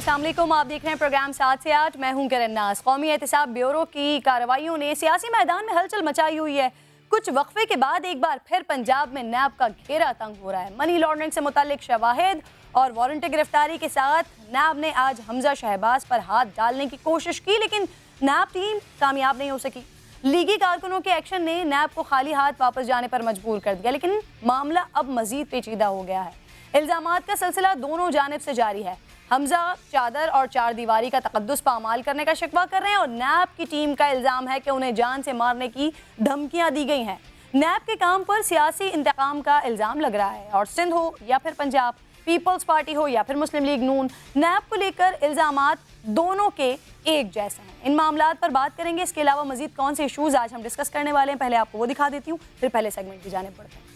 अस्सलाम वालेकुम, आप देख रहे हैं प्रोग्राम 7 से 8। मैं हूं किरण नाज। कौमी एहतसाब ब्यूरो की कार्रवाइयों ने सियासी मैदान में हलचल मचाई हुई है। कुछ वक्फे के बाद एक बार फिर पंजाब में नैब का घेरा तंग हो रहा है। मनी लॉन्ड्रिंग से मुताल्लिक शवाहिद और वारंटी गिरफ्तारी के साथ नैब ने आज हमजा शहबाज पर हाथ डालने की कोशिश की, लेकिन नैब टीम कामयाब नहीं हो सकी। लीगी कारकुनों के एक्शन ने नैब को खाली हाथ वापस जाने पर मजबूर कर दिया, लेकिन मामला अब मजीद पेचीदा हो गया है। इल्जामात का सिलसिला दोनों जानिब से जारी है। हमजा चादर और चार दीवारी का तकद्दुस पामाल करने का शिकवा कर रहे हैं और नैब की टीम का इल्ज़ाम है कि उन्हें जान से मारने की धमकियां दी गई हैं। नैब के काम पर सियासी इंतकाम का इल्ज़ाम लग रहा है और सिंध हो या फिर पंजाब, पीपल्स पार्टी हो या फिर मुस्लिम लीग नून, नैब को लेकर इल्ज़ामात दोनों के एक जैसे हैं। इन मामलात पर बात करेंगे। इसके अलावा मजीद कौन से इशूज़ आज हम डिस्कस करने वाले हैं, पहले आपको वो दिखा देती हूँ, फिर पहले सेगमेंट की जानिब बढ़ते हैं।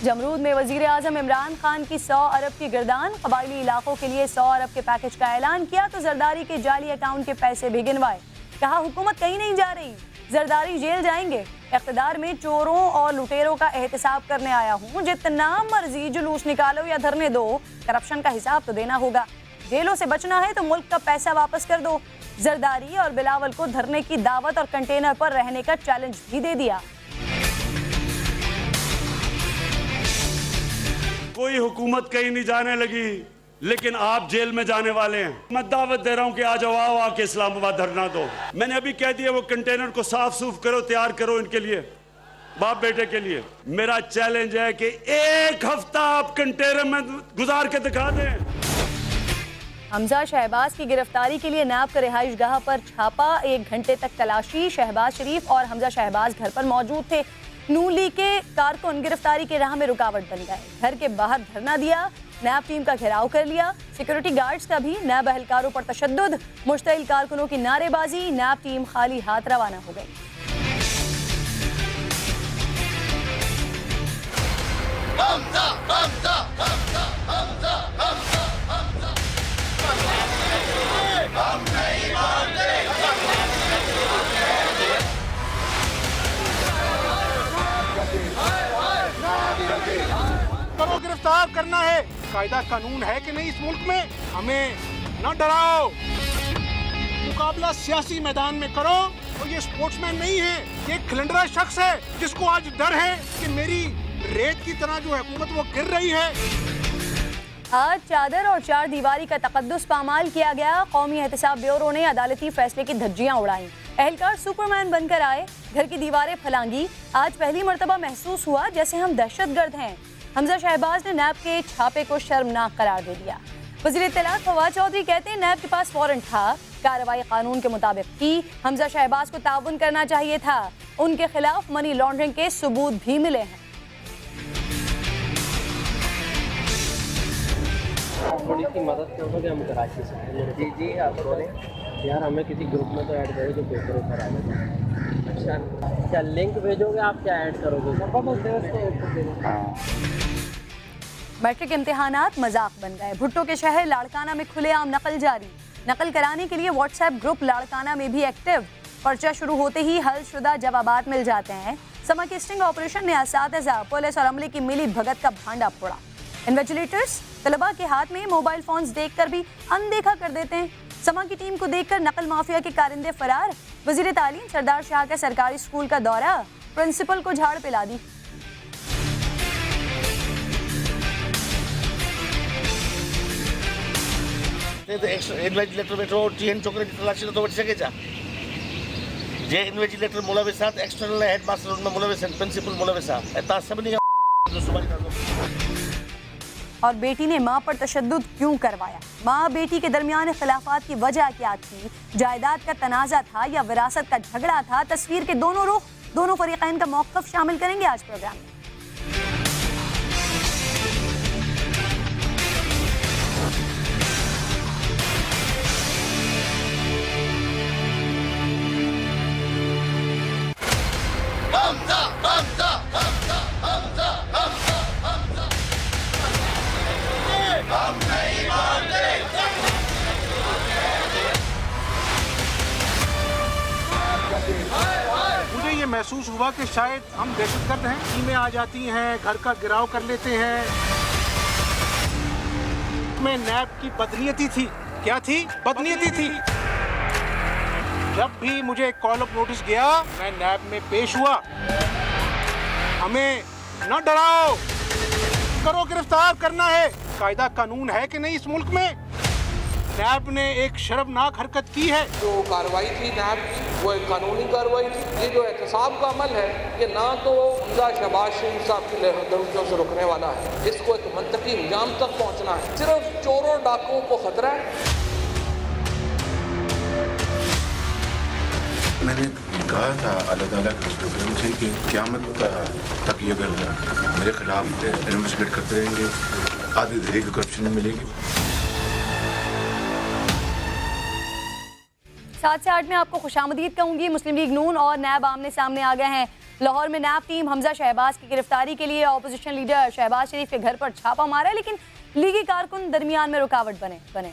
जमरूद में वजीर आजम इमरान खान की 100 अरब की गिरदान, कबायली इलाकों के लिए 100 अरब के पैकेज का ऐलान किया तो जरदारी के जाली अकाउंट के पैसे भी गिनवाए। कहा हुकूमत कहीं नहीं जा रही, जरदारी जेल जाएंगे। इख्तिदार में चोरों और लुटेरों का एहतसाब करने आया हूँ, जितना मर्जी जुलूस निकालो या धरने दो, करप्शन का हिसाब तो देना होगा। जेलों से बचना है तो मुल्क का पैसा वापस कर दो। जरदारी और बिलावल को धरने की दावत और कंटेनर पर रहने का चैलेंज भी दे दिया। कोई हुकूमत कहीं नहीं जाने लगी, लेकिन आप जेल में जाने वाले हैं। मैं दावत दे रहा हूं कि आ जाओ, आओ आके इस्लामाबाद धरना दो। मैंने अभी कह दिया वो कंटेनर को साफ सूफ करो, तैयार करो इनके लिए, बाप बेटे के लिए। मेरा चैलेंज है कि एक हफ्ता आप कंटेनर में गुजार के दिखा दें। हमजा शहबाज की गिरफ्तारी के लिए नैब का रिहाइश गाह पर छापा, 1 घंटे तक तलाशी। शहबाज शरीफ और हमजा शहबाज घर पर मौजूद थे। नून लीग के कारकुन गिरफ्तारी के राह में रुकावट बन गए। घर के बाहर धरना दिया, नैब टीम का घेराव कर लिया। सिक्योरिटी गार्ड्स का भी नैब एहलकारों पर तशद्दुद, मुश्तइल कारकुनों की नारेबाजी। नैब टीम खाली हाथ रवाना हो गई। हमजा, हमजा, हमजा, हमजा, हमजा, हमजा। हम नहीं मानते। करो, गिरफ्तार करना है। कायदा कानून है कि नहीं इस मुल्क में, हमें न डराओ। मुकाबला सियासी मैदान में करो। और ये स्पोर्ट्समैन नहीं है, ये खिलंडरा शख्स है जिसको आज डर है कि मेरी रेत की तरह जो हुकूमत वो गिर रही है। आज चादर और चार दीवारी का तकद्दुस पामाल किया गया। कौमी एहतसाब ब्यूरो ने अदालती फैसले की धज्जियां उड़ाई। एहलकार सुपरमैन बनकर आए, घर की दीवारें फलांगी। आज पहली मर्तबा महसूस हुआ जैसे हम दहशतगर्द हैं। हमजा शहबाज ने नैब के छापे को शर्मनाक करार दे दिया। वज़ीर इत्तलात फवाद चौधरी कहते हैं नैब के पास वारंट था, कार्रवाई कानून के मुताबिक की। हमजा शहबाज को ताउन करना चाहिए था। उनके खिलाफ मनी लॉन्ड्रिंग के सबूत भी मिले हैं। थोड़ी सी मदद करोगे हम कराची से? जी जी आप बोलें। यार हमें किसी ग्रुप में तो ऐड करो जो पेपर ऊपर आ जाए। अच्छा क्या लिंक भेजोगे आप, क्या ऐड करोगे? मैट्रिक इम्तिहानात मजाक बन गए। भुट्टो के शहर लाड़काना में खुलेआम नकल जारी। नकल कराने के लिए व्हाट्सएप ग्रुप लाड़काना में भी एक्टिव। पर्चा शुरू होते ही हलशुदा जवाबात मिल जाते हैं। समा की स्टिंग ऑपरेशन ने असातिज़ा, पुलिस और अमले की मिली भगत का भांडा फोड़ा। इन्विजिलेटर्स तलबा के हाथ में मोबाइल फोन्स देखकर भी अनदेखा कर देते हैं। समा की टीम को देखकर नकल माफिया के कारिंदे फरार। वजीर तालीम सरदार शाह के सरकारी स्कूल का दौरा, प्रिंसिपल को झाड़ पिला दी। इन्व्हिजिलेटर मेट्रो टीएन चोकरे तलाशी तो बच सके जा जे इन्व्हिजिलेटर मुलविस साथ एक्सटर्नल हेडमास्टर उनमें मुलविस प्रिंसिपल मुलविस एता सब नहीं और बेटी ने मां पर तशद्दुद क्यों करवाया? मां बेटी के दरमियान खिलाफात की वजह क्या थी? जायदाद का तनाजा था या विरासत का झगड़ा था? तस्वीर के दोनों रुख, दोनों फरीक़ैन का मौक़िफ़ शामिल करेंगे आज प्रोग्राम में। हमजा, हमजा, हमजा, हमजा, हमजा, हमजा। हम नहीं मानते। मुझे ये महसूस हुआ कि शायद हम दहशतगर्द हैं। टीमें आ जाती हैं, घर का गिराव कर लेते हैं। में नैब की बदनीयती थी। क्या थी? बदनीयती थी। जब भी मुझे कॉल ऑफ नोटिस गया, मैं नैब में पेश हुआ। हमें न डराओ, करो, गिरफ्तार करना है। कायदा कानून है कि नहीं इस मुल्क में? नैब ने एक शर्मनाक हरकत की है। जो कार्रवाई थी नैब की, वो एक कानूनी कार्रवाई थी। ये जो एहतसाब का अमल है, ये ना तो हमजा शहबाज शरीफ साहब की लहरदरुजियों से रुकने वाला है, इसको एक मंतकी अंजाम तक पहुंचना है। सिर्फ चोरों डाकुओं को खतरा है। मैंने कहा था अल्लाह ताला के रसूल से कि क़यामत तक ये अगर मेरे खिलाफ इन्वेस्टिगेट करते रहेंगे, आधी दही की करप्शन मिलेगी। 7 से 8 में आपको खुशामदीद कहूंगी। मुस्लिम लीग नून और नैब आमने सामने आ गए हैं। लाहौर में नैब टीम हमजा शहबाज की गिरफ्तारी के लिए ऑपोजिशन लीडर शहबाज शरीफ के घर पर छापा मारा है, लेकिन लीगी कारकुन दरमियान में रुकावट बने।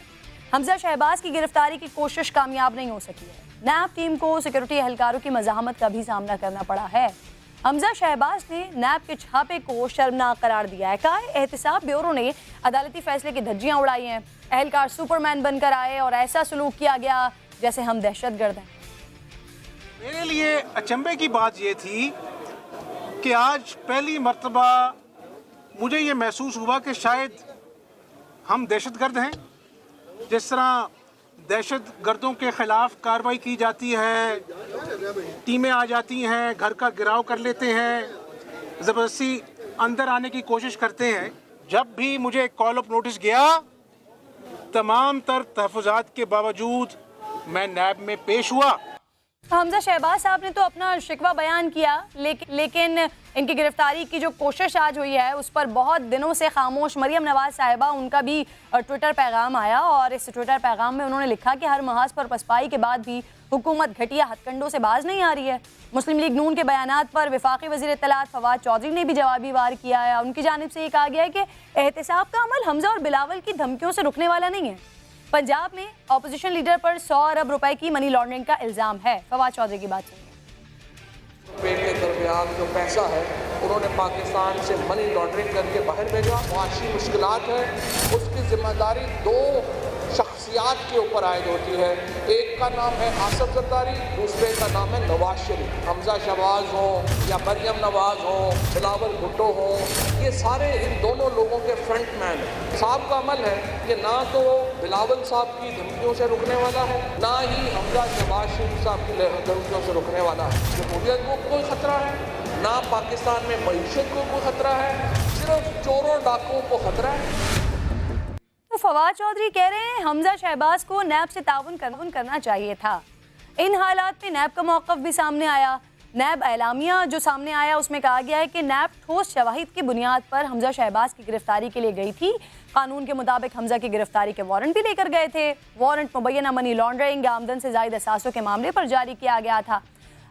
हमजा शहबाज की गिरफ्तारी की कोशिश कामयाब नहीं हो सकी है। नैब टीम को सिक्योरिटी एहलकारों की मज़ाहमत का भी सामना करना पड़ा है। हमजा शहबाज ने नैब के छापे को शर्मनाक करार दिया है। कहा है एहतसाब ब्यूरो ने अदालती फैसले की धज्जियां उड़ाई हैं। एहलकार सुपरमैन बनकर आए और ऐसा सलूक किया गया जैसे हम दहशतगर्द हैं। मेरे लिए अचंभे की बात ये थी कि आज पहली मर्तबा मुझे ये महसूस हुआ कि शायद हम दहशतगर्द हैं। जिस तरह दहशतगर्दों के खिलाफ कार्रवाई की जाती है, टीमें आ जाती हैं, घर का गिराव कर लेते हैं, ज़बरदस्ती अंदर आने की कोशिश करते हैं। जब भी मुझे कॉल ऑफ नोटिस गया, तमाम तर तहफ़्फ़ुज़ात के बावजूद मैं नैब में पेश हुआ। हमजा शहबाज साहब ने तो अपना शिकवा बयान किया, लेकिन इनकी गिरफ्तारी की जो कोशिश आज हुई है उस पर बहुत दिनों से खामोश मरियम नवाज साहिबा, उनका भी ट्विटर पैगाम आया और इस ट्विटर पैगाम में उन्होंने लिखा कि हर महाज पर पसपाई के बाद भी हुकूमत घटिया हथकंडों से बाज नहीं आ रही है। मुस्लिम लीग नून के बयानात पर वफाकी वज़ीर इत्तलात फवाद चौधरी ने भी जवाबी वार किया है। उनकी जानिब से ये कहा गया है कि एहतसाब का अमल हमजा और बिलावल की धमकियों से रुकने वाला नहीं है। पंजाब में ऑपोजिशन लीडर पर 100 अरब रुपए की मनी लॉन्ड्रिंग का इल्ज़ाम है। फवाद चौधरी की बात सुनिए। पेट के दरमियान जो पैसा है उन्होंने पाकिस्तान से मनी लॉन्ड्रिंग करके बाहर भेजा। मुआशी मुश्किलात है, उसकी जिम्मेदारी 2 शख्सियात के ऊपर आयद होती है। एक का नाम है आसफ जरदारी, दूसरे का नाम है नवाज शरीफ। हमजा शहबाज हो या मरियम नवाज हो, बिलावल भुट्टो हो, ये सारे इन दोनों लोगों के फ्रंट मैन हैं। साहब का अमल है कि ना तो बिलावल साहब की धमकियों से रुकने वाला है, ना ही हमजा शहबाज शरीफ साहब की धमकियों से रुकने वाला है। जमहूरियत को कोई ख़तरा है, ना पाकिस्तान में मईशत को कोई ख़तरा है, सिर्फ चोरों डाकुओं को ख़तरा है। तो फवाद चौधरी कह रहे हैं हमजा शहबाज को नैब से ताउन करना चाहिए था। इन हालात में नैब का मौक़िफ़ भी सामने आया। नैब एलामिया जो सामने आया उसमें कहा गया है कि नैब ठोस शवाहिद की बुनियाद पर हमजा शहबाज की गिरफ्तारी के लिए गई थी। कानून के मुताबिक हमजा की गिरफ्तारी के वारंट भी लेकर गए थे। वारंट मुबैना मनी लॉन्ड्रिंग, आमदन से ज़ायद असासों के मामले पर जारी किया गया था।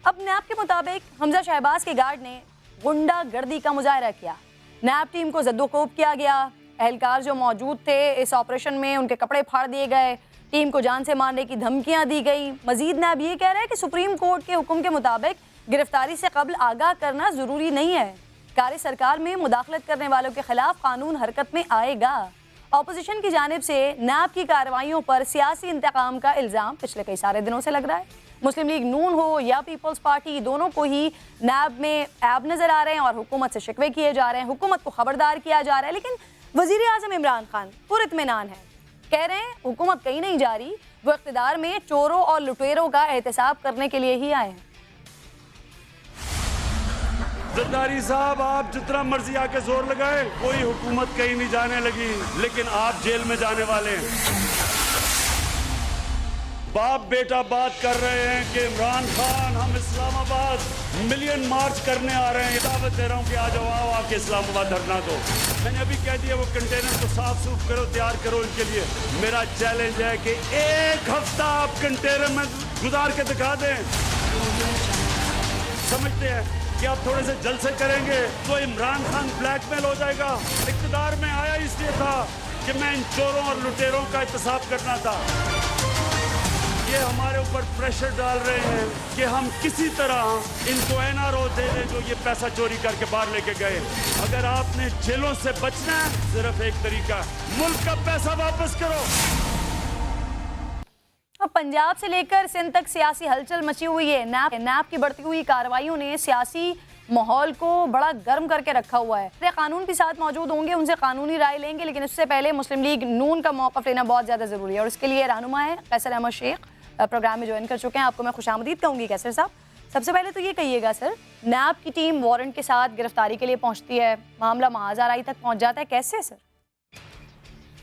अब नैब के मुताबिक हमजा शहबाज के गार्ड ने गुंडागर्दी का मुजाहरा किया। नैब टीम को जद्दोकोब किया गया। एहलकार जो मौजूद थे इस ऑपरेशन में उनके कपड़े फाड़ दिए गए। टीम को जान से मारने की धमकियां दी गई। मजीद नैब ये कह रहा है कि सुप्रीम कोर्ट के हुक्म के मुताबिक गिरफ्तारी से कबल आगाह करना ज़रूरी नहीं है। कारी सरकार में मुदाखलत करने वालों के खिलाफ कानून हरकत में आएगा। अपोजिशन की जानिब से नैब की कार्रवाइयों पर सियासी इंतकाम का इल्ज़ाम पिछले कई सारे दिनों से लग रहा है। मुस्लिम लीग नून हो या पीपल्स पार्टी, दोनों को ही नैब में ऐब नज़र आ रहे हैं और हुकूमत से शिकवे किए जा रहे हैं। हुकूमत को खबरदार किया जा रहा है, लेकिन वज़ीर आज़म इमरान खान पुरइत्मीनान है। कह रहे हैं हुकूमत कहीं नहीं जा रही, वो इक़्तिदार में चोरों और लुटेरों का एहतसाब करने के लिए ही आए हैं। जरदारी साहब, आप जितना मर्जी आके जोर लगाए, कोई हुकूमत कहीं नहीं जाने लगी, लेकिन आप जेल में जाने वाले हैं। बाप बेटा बात कर रहे हैं कि इमरान खान हम इस्लामाबाद मिलियन मार्च करने आ रहे हैं। दावत दे रहा हूँ कि आ जाओ, आओ आके इस्लामाबाद धरना दो। मैंने अभी कह दिया वो कंटेनर को साफ सूफ करो, तैयार करो। इनके लिए मेरा चैलेंज है कि 1 हफ्ता आप कंटेनर में गुजार के दिखा दें। समझते हैं कि आप थोड़े से जल्द से करेंगे तो इमरान खान ब्लैकमेल हो जाएगा। इक़्तिदार में आया इसलिए था कि मैं इन चोरों और लुटेरों का एहतसाब करना था। ये हमारे ऊपर प्रेशर डाल रहे हैं कि हम किसी तरह इनको NRO दे दें जो ये पैसा चोरी करके बाहर लेके गए। अगर आपने जेलों से बचना है, सिर्फ एक तरीका, मुल्क का पैसा वापस करो। अब पंजाब से लेकर सिंध तक सियासी हलचल मची हुई है। नैब की बढ़ती हुई कार्रवाइयों ने सियासी माहौल को बड़ा गर्म करके रखा हुआ है। कानून के साथ मौजूद होंगे, उनसे कानूनी राय लेंगे, लेकिन उससे पहले मुस्लिम लीग नून का मौक़िफ़ लेना बहुत ज़्यादा ज़रूरी है और इसके लिए रहनुमा है कैसर अहमद शेख, प्रोग्राम में ज्वाइन कर चुके हैं। आपको मैं खुशामदीद कहूँगी कैसर साहब। सबसे पहले तो ये कहिएगा सर, नैब की टीम वारंट के साथ गिरफ्तारी के लिए पहुँचती है, मामला महाज़ाराई तक पहुँच जाता है, कैसे सर?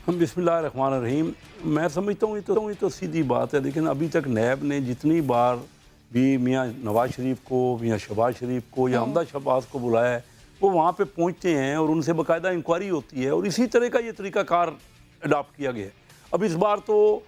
हम बिस्मिल्लाहिर्रहमानिर्रहीम, मैं समझता हूँ ये तो सीधी बात है, लेकिन अभी तक नैब ने जितनी बार भी मियाँ नवाज शरीफ को, मियाँ शहबाज शरीफ को या हमदा शहबाज को बुलाया है, वो वहाँ पे पहुँचते हैं और उनसे बाकायदा इंक्वायरी होती है और इसी तरह का ये तरीक़ाकार अडॉप्ट किया गया है। अब इस बार तो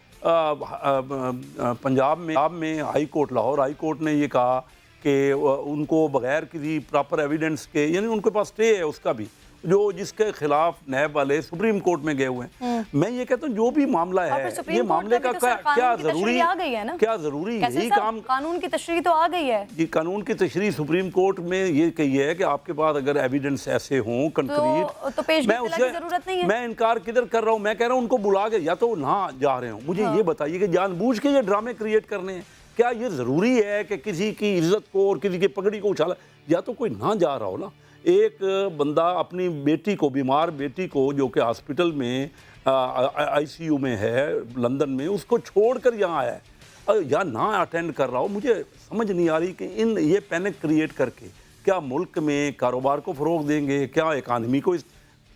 पंजाब में high court, Lahore high court ने ये कहा कि उनको बग़ैर किसी प्रॉपर एविडेंस के, यानी उनके पास स्टे है उसका भी, जो जिसके खिलाफ नैब वाले सुप्रीम कोर्ट में गए हुए हैं। मैं ये कहता हूँ जो भी मामला है, ये मामले का क्या ज़रूरी आ गई है ना, क्या ज़रूरी यही काम, कानून की तशरीह तो आ गई है। ये कानून की तशरीह सुप्रीम कोर्ट में ये कही है कि आपके पास अगर एविडेंस ऐसे हों कंक्रीट, तो पेश मैं उससे जरूरत नहीं है। मैं इनकार किधर कर रहा हूँ, मैं कह रहा हूँ उनको बुला के या तो ना जा रहे हो, मुझे ये बताइए कि जानबूझ के ये ड्रामे क्रिएट करने हैं, क्या ये ज़रूरी है कि किसी की इज्जत को और किसी की पगड़ी को उछाला, या तो कोई ना जा रहा हो ना। एक बंदा अपनी बेटी को, बीमार बेटी को जो कि हॉस्पिटल में ICU में है लंदन में, उसको छोड़कर यहाँ आया है या ना अटेंड कर रहा हो, मुझे समझ नहीं आ रही कि ये पैनिक क्रिएट करके क्या मुल्क में कारोबार को फ़रोग देंगे, क्या इकानमी को,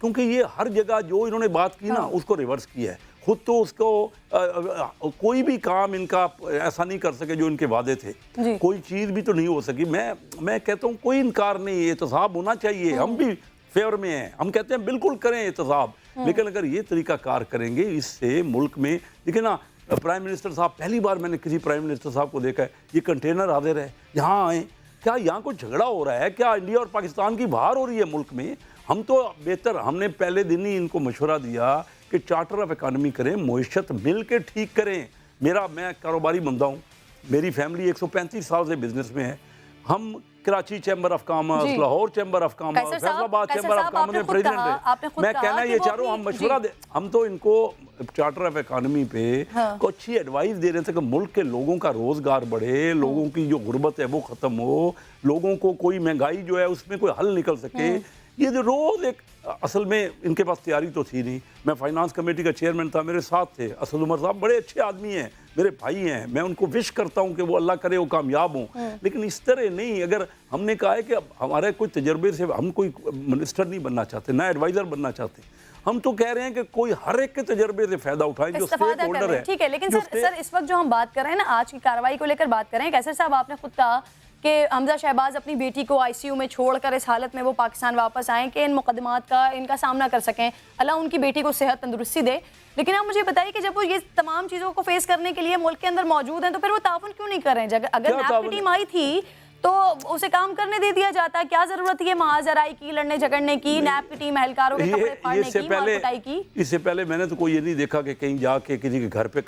क्योंकि ये हर जगह जो इन्होंने बात की ना उसको रिवर्स किया है। खुद तो उसको कोई भी काम इनका ऐसा नहीं कर सके जो इनके वादे थे, कोई चीज़ भी तो नहीं हो सकी। मैं कहता हूँ कोई इनकार नहीं, एहतसाब होना चाहिए, हम भी फेवर में हैं, हम कहते हैं बिल्कुल करें एहतसाब, लेकिन अगर ये तरीका कार करेंगे इससे मुल्क में, देखिए ना प्राइम मिनिस्टर साहब, पहली बार मैंने किसी प्राइम मिनिस्टर साहब को देखा है ये कंटेनर हाजिर है यहाँ आए, क्या यहाँ कोई झगड़ा हो रहा है, क्या इंडिया और पाकिस्तान की बाहर हो रही है मुल्क में? हम तो बेहतर, हमने पहले दिन ही इनको मशवरा दिया कि चार्टर ऑफ इकानमी करें, मुइशत मिल के ठीक करें। मैं कारोबारी बंदा हूँ, मेरी फैमिली 135 साल से बिजनेस में है, हम Karachi chamber of commerce, Lahore chamber of commerce, Faisalabad chamber of commerce में प्रेसिडेंट है। मैं कहना ये चाह रहा हूँ, हम मशवरा दे, हम तो इनको चार्टर ऑफ इकानमी पे को अच्छी एडवाइस दे रहे थे कि मुल्क के लोगों का रोजगार बढ़े, लोगों की जो गुर्बत है वो ख़त्म हो, लोगों को कोई महंगाई जो है उसमें कोई हल निकल सके। ये जो रोज़ एक, असल में इनके पास तैयारी तो थी नहीं। मैं फाइनेंस कमेटी का चेयरमैन था, मेरे साथ थे असद उमर साहब, बड़े अच्छे आदमी हैं, मेरे भाई हैं, मैं उनको विश करता हूं कि वो अल्लाह करे वो कामयाब हों, लेकिन इस तरह नहीं। अगर हमने कहा है कि हमारे कोई तजर्बे से हम कोई मिनिस्टर नहीं बनना चाहते, ना एडवाइज़र बनना चाहते, हम तो कह रहे हैं कि कोई हर एक के तजर्बे से फ़ायदा उठाए जो स्टेक होल्डर है। ठीक है, लेकिन सर इस वक्त जो हम बात कर रहे हैं ना, आज की कार्रवाई को लेकर बात कर रहे हैं, कैसर साहब आपने खुद कहा कि हमजा शहबाज अपनी बेटी को ICU में छोड़कर इस हालत में वो पाकिस्तान वापस आएँ कि इन मुकदमात का इनका सामना कर सकें, अल्लाह उनकी बेटी को सेहत तंदुरुस्ती दे। लेकिन आप मुझे बताइए कि जब वो ये तमाम चीज़ों को फेस करने के लिए मुल्क के अंदर मौजूद हैं, तो फिर वो ताउन क्यों नहीं कर रहे हैं? अगर नैब की टीम आई थी तो उसे काम करने दे दिया जाता, क्या जरूरत है महाजराई की, लड़ने झगड़ने की, नैब की टीम एहलकारों के कपड़े फाड़ने की, मार कुटाई की? इससे पहले मैंने तो कोई ये नहीं देखा कि कहीं जाके किसी के घर पे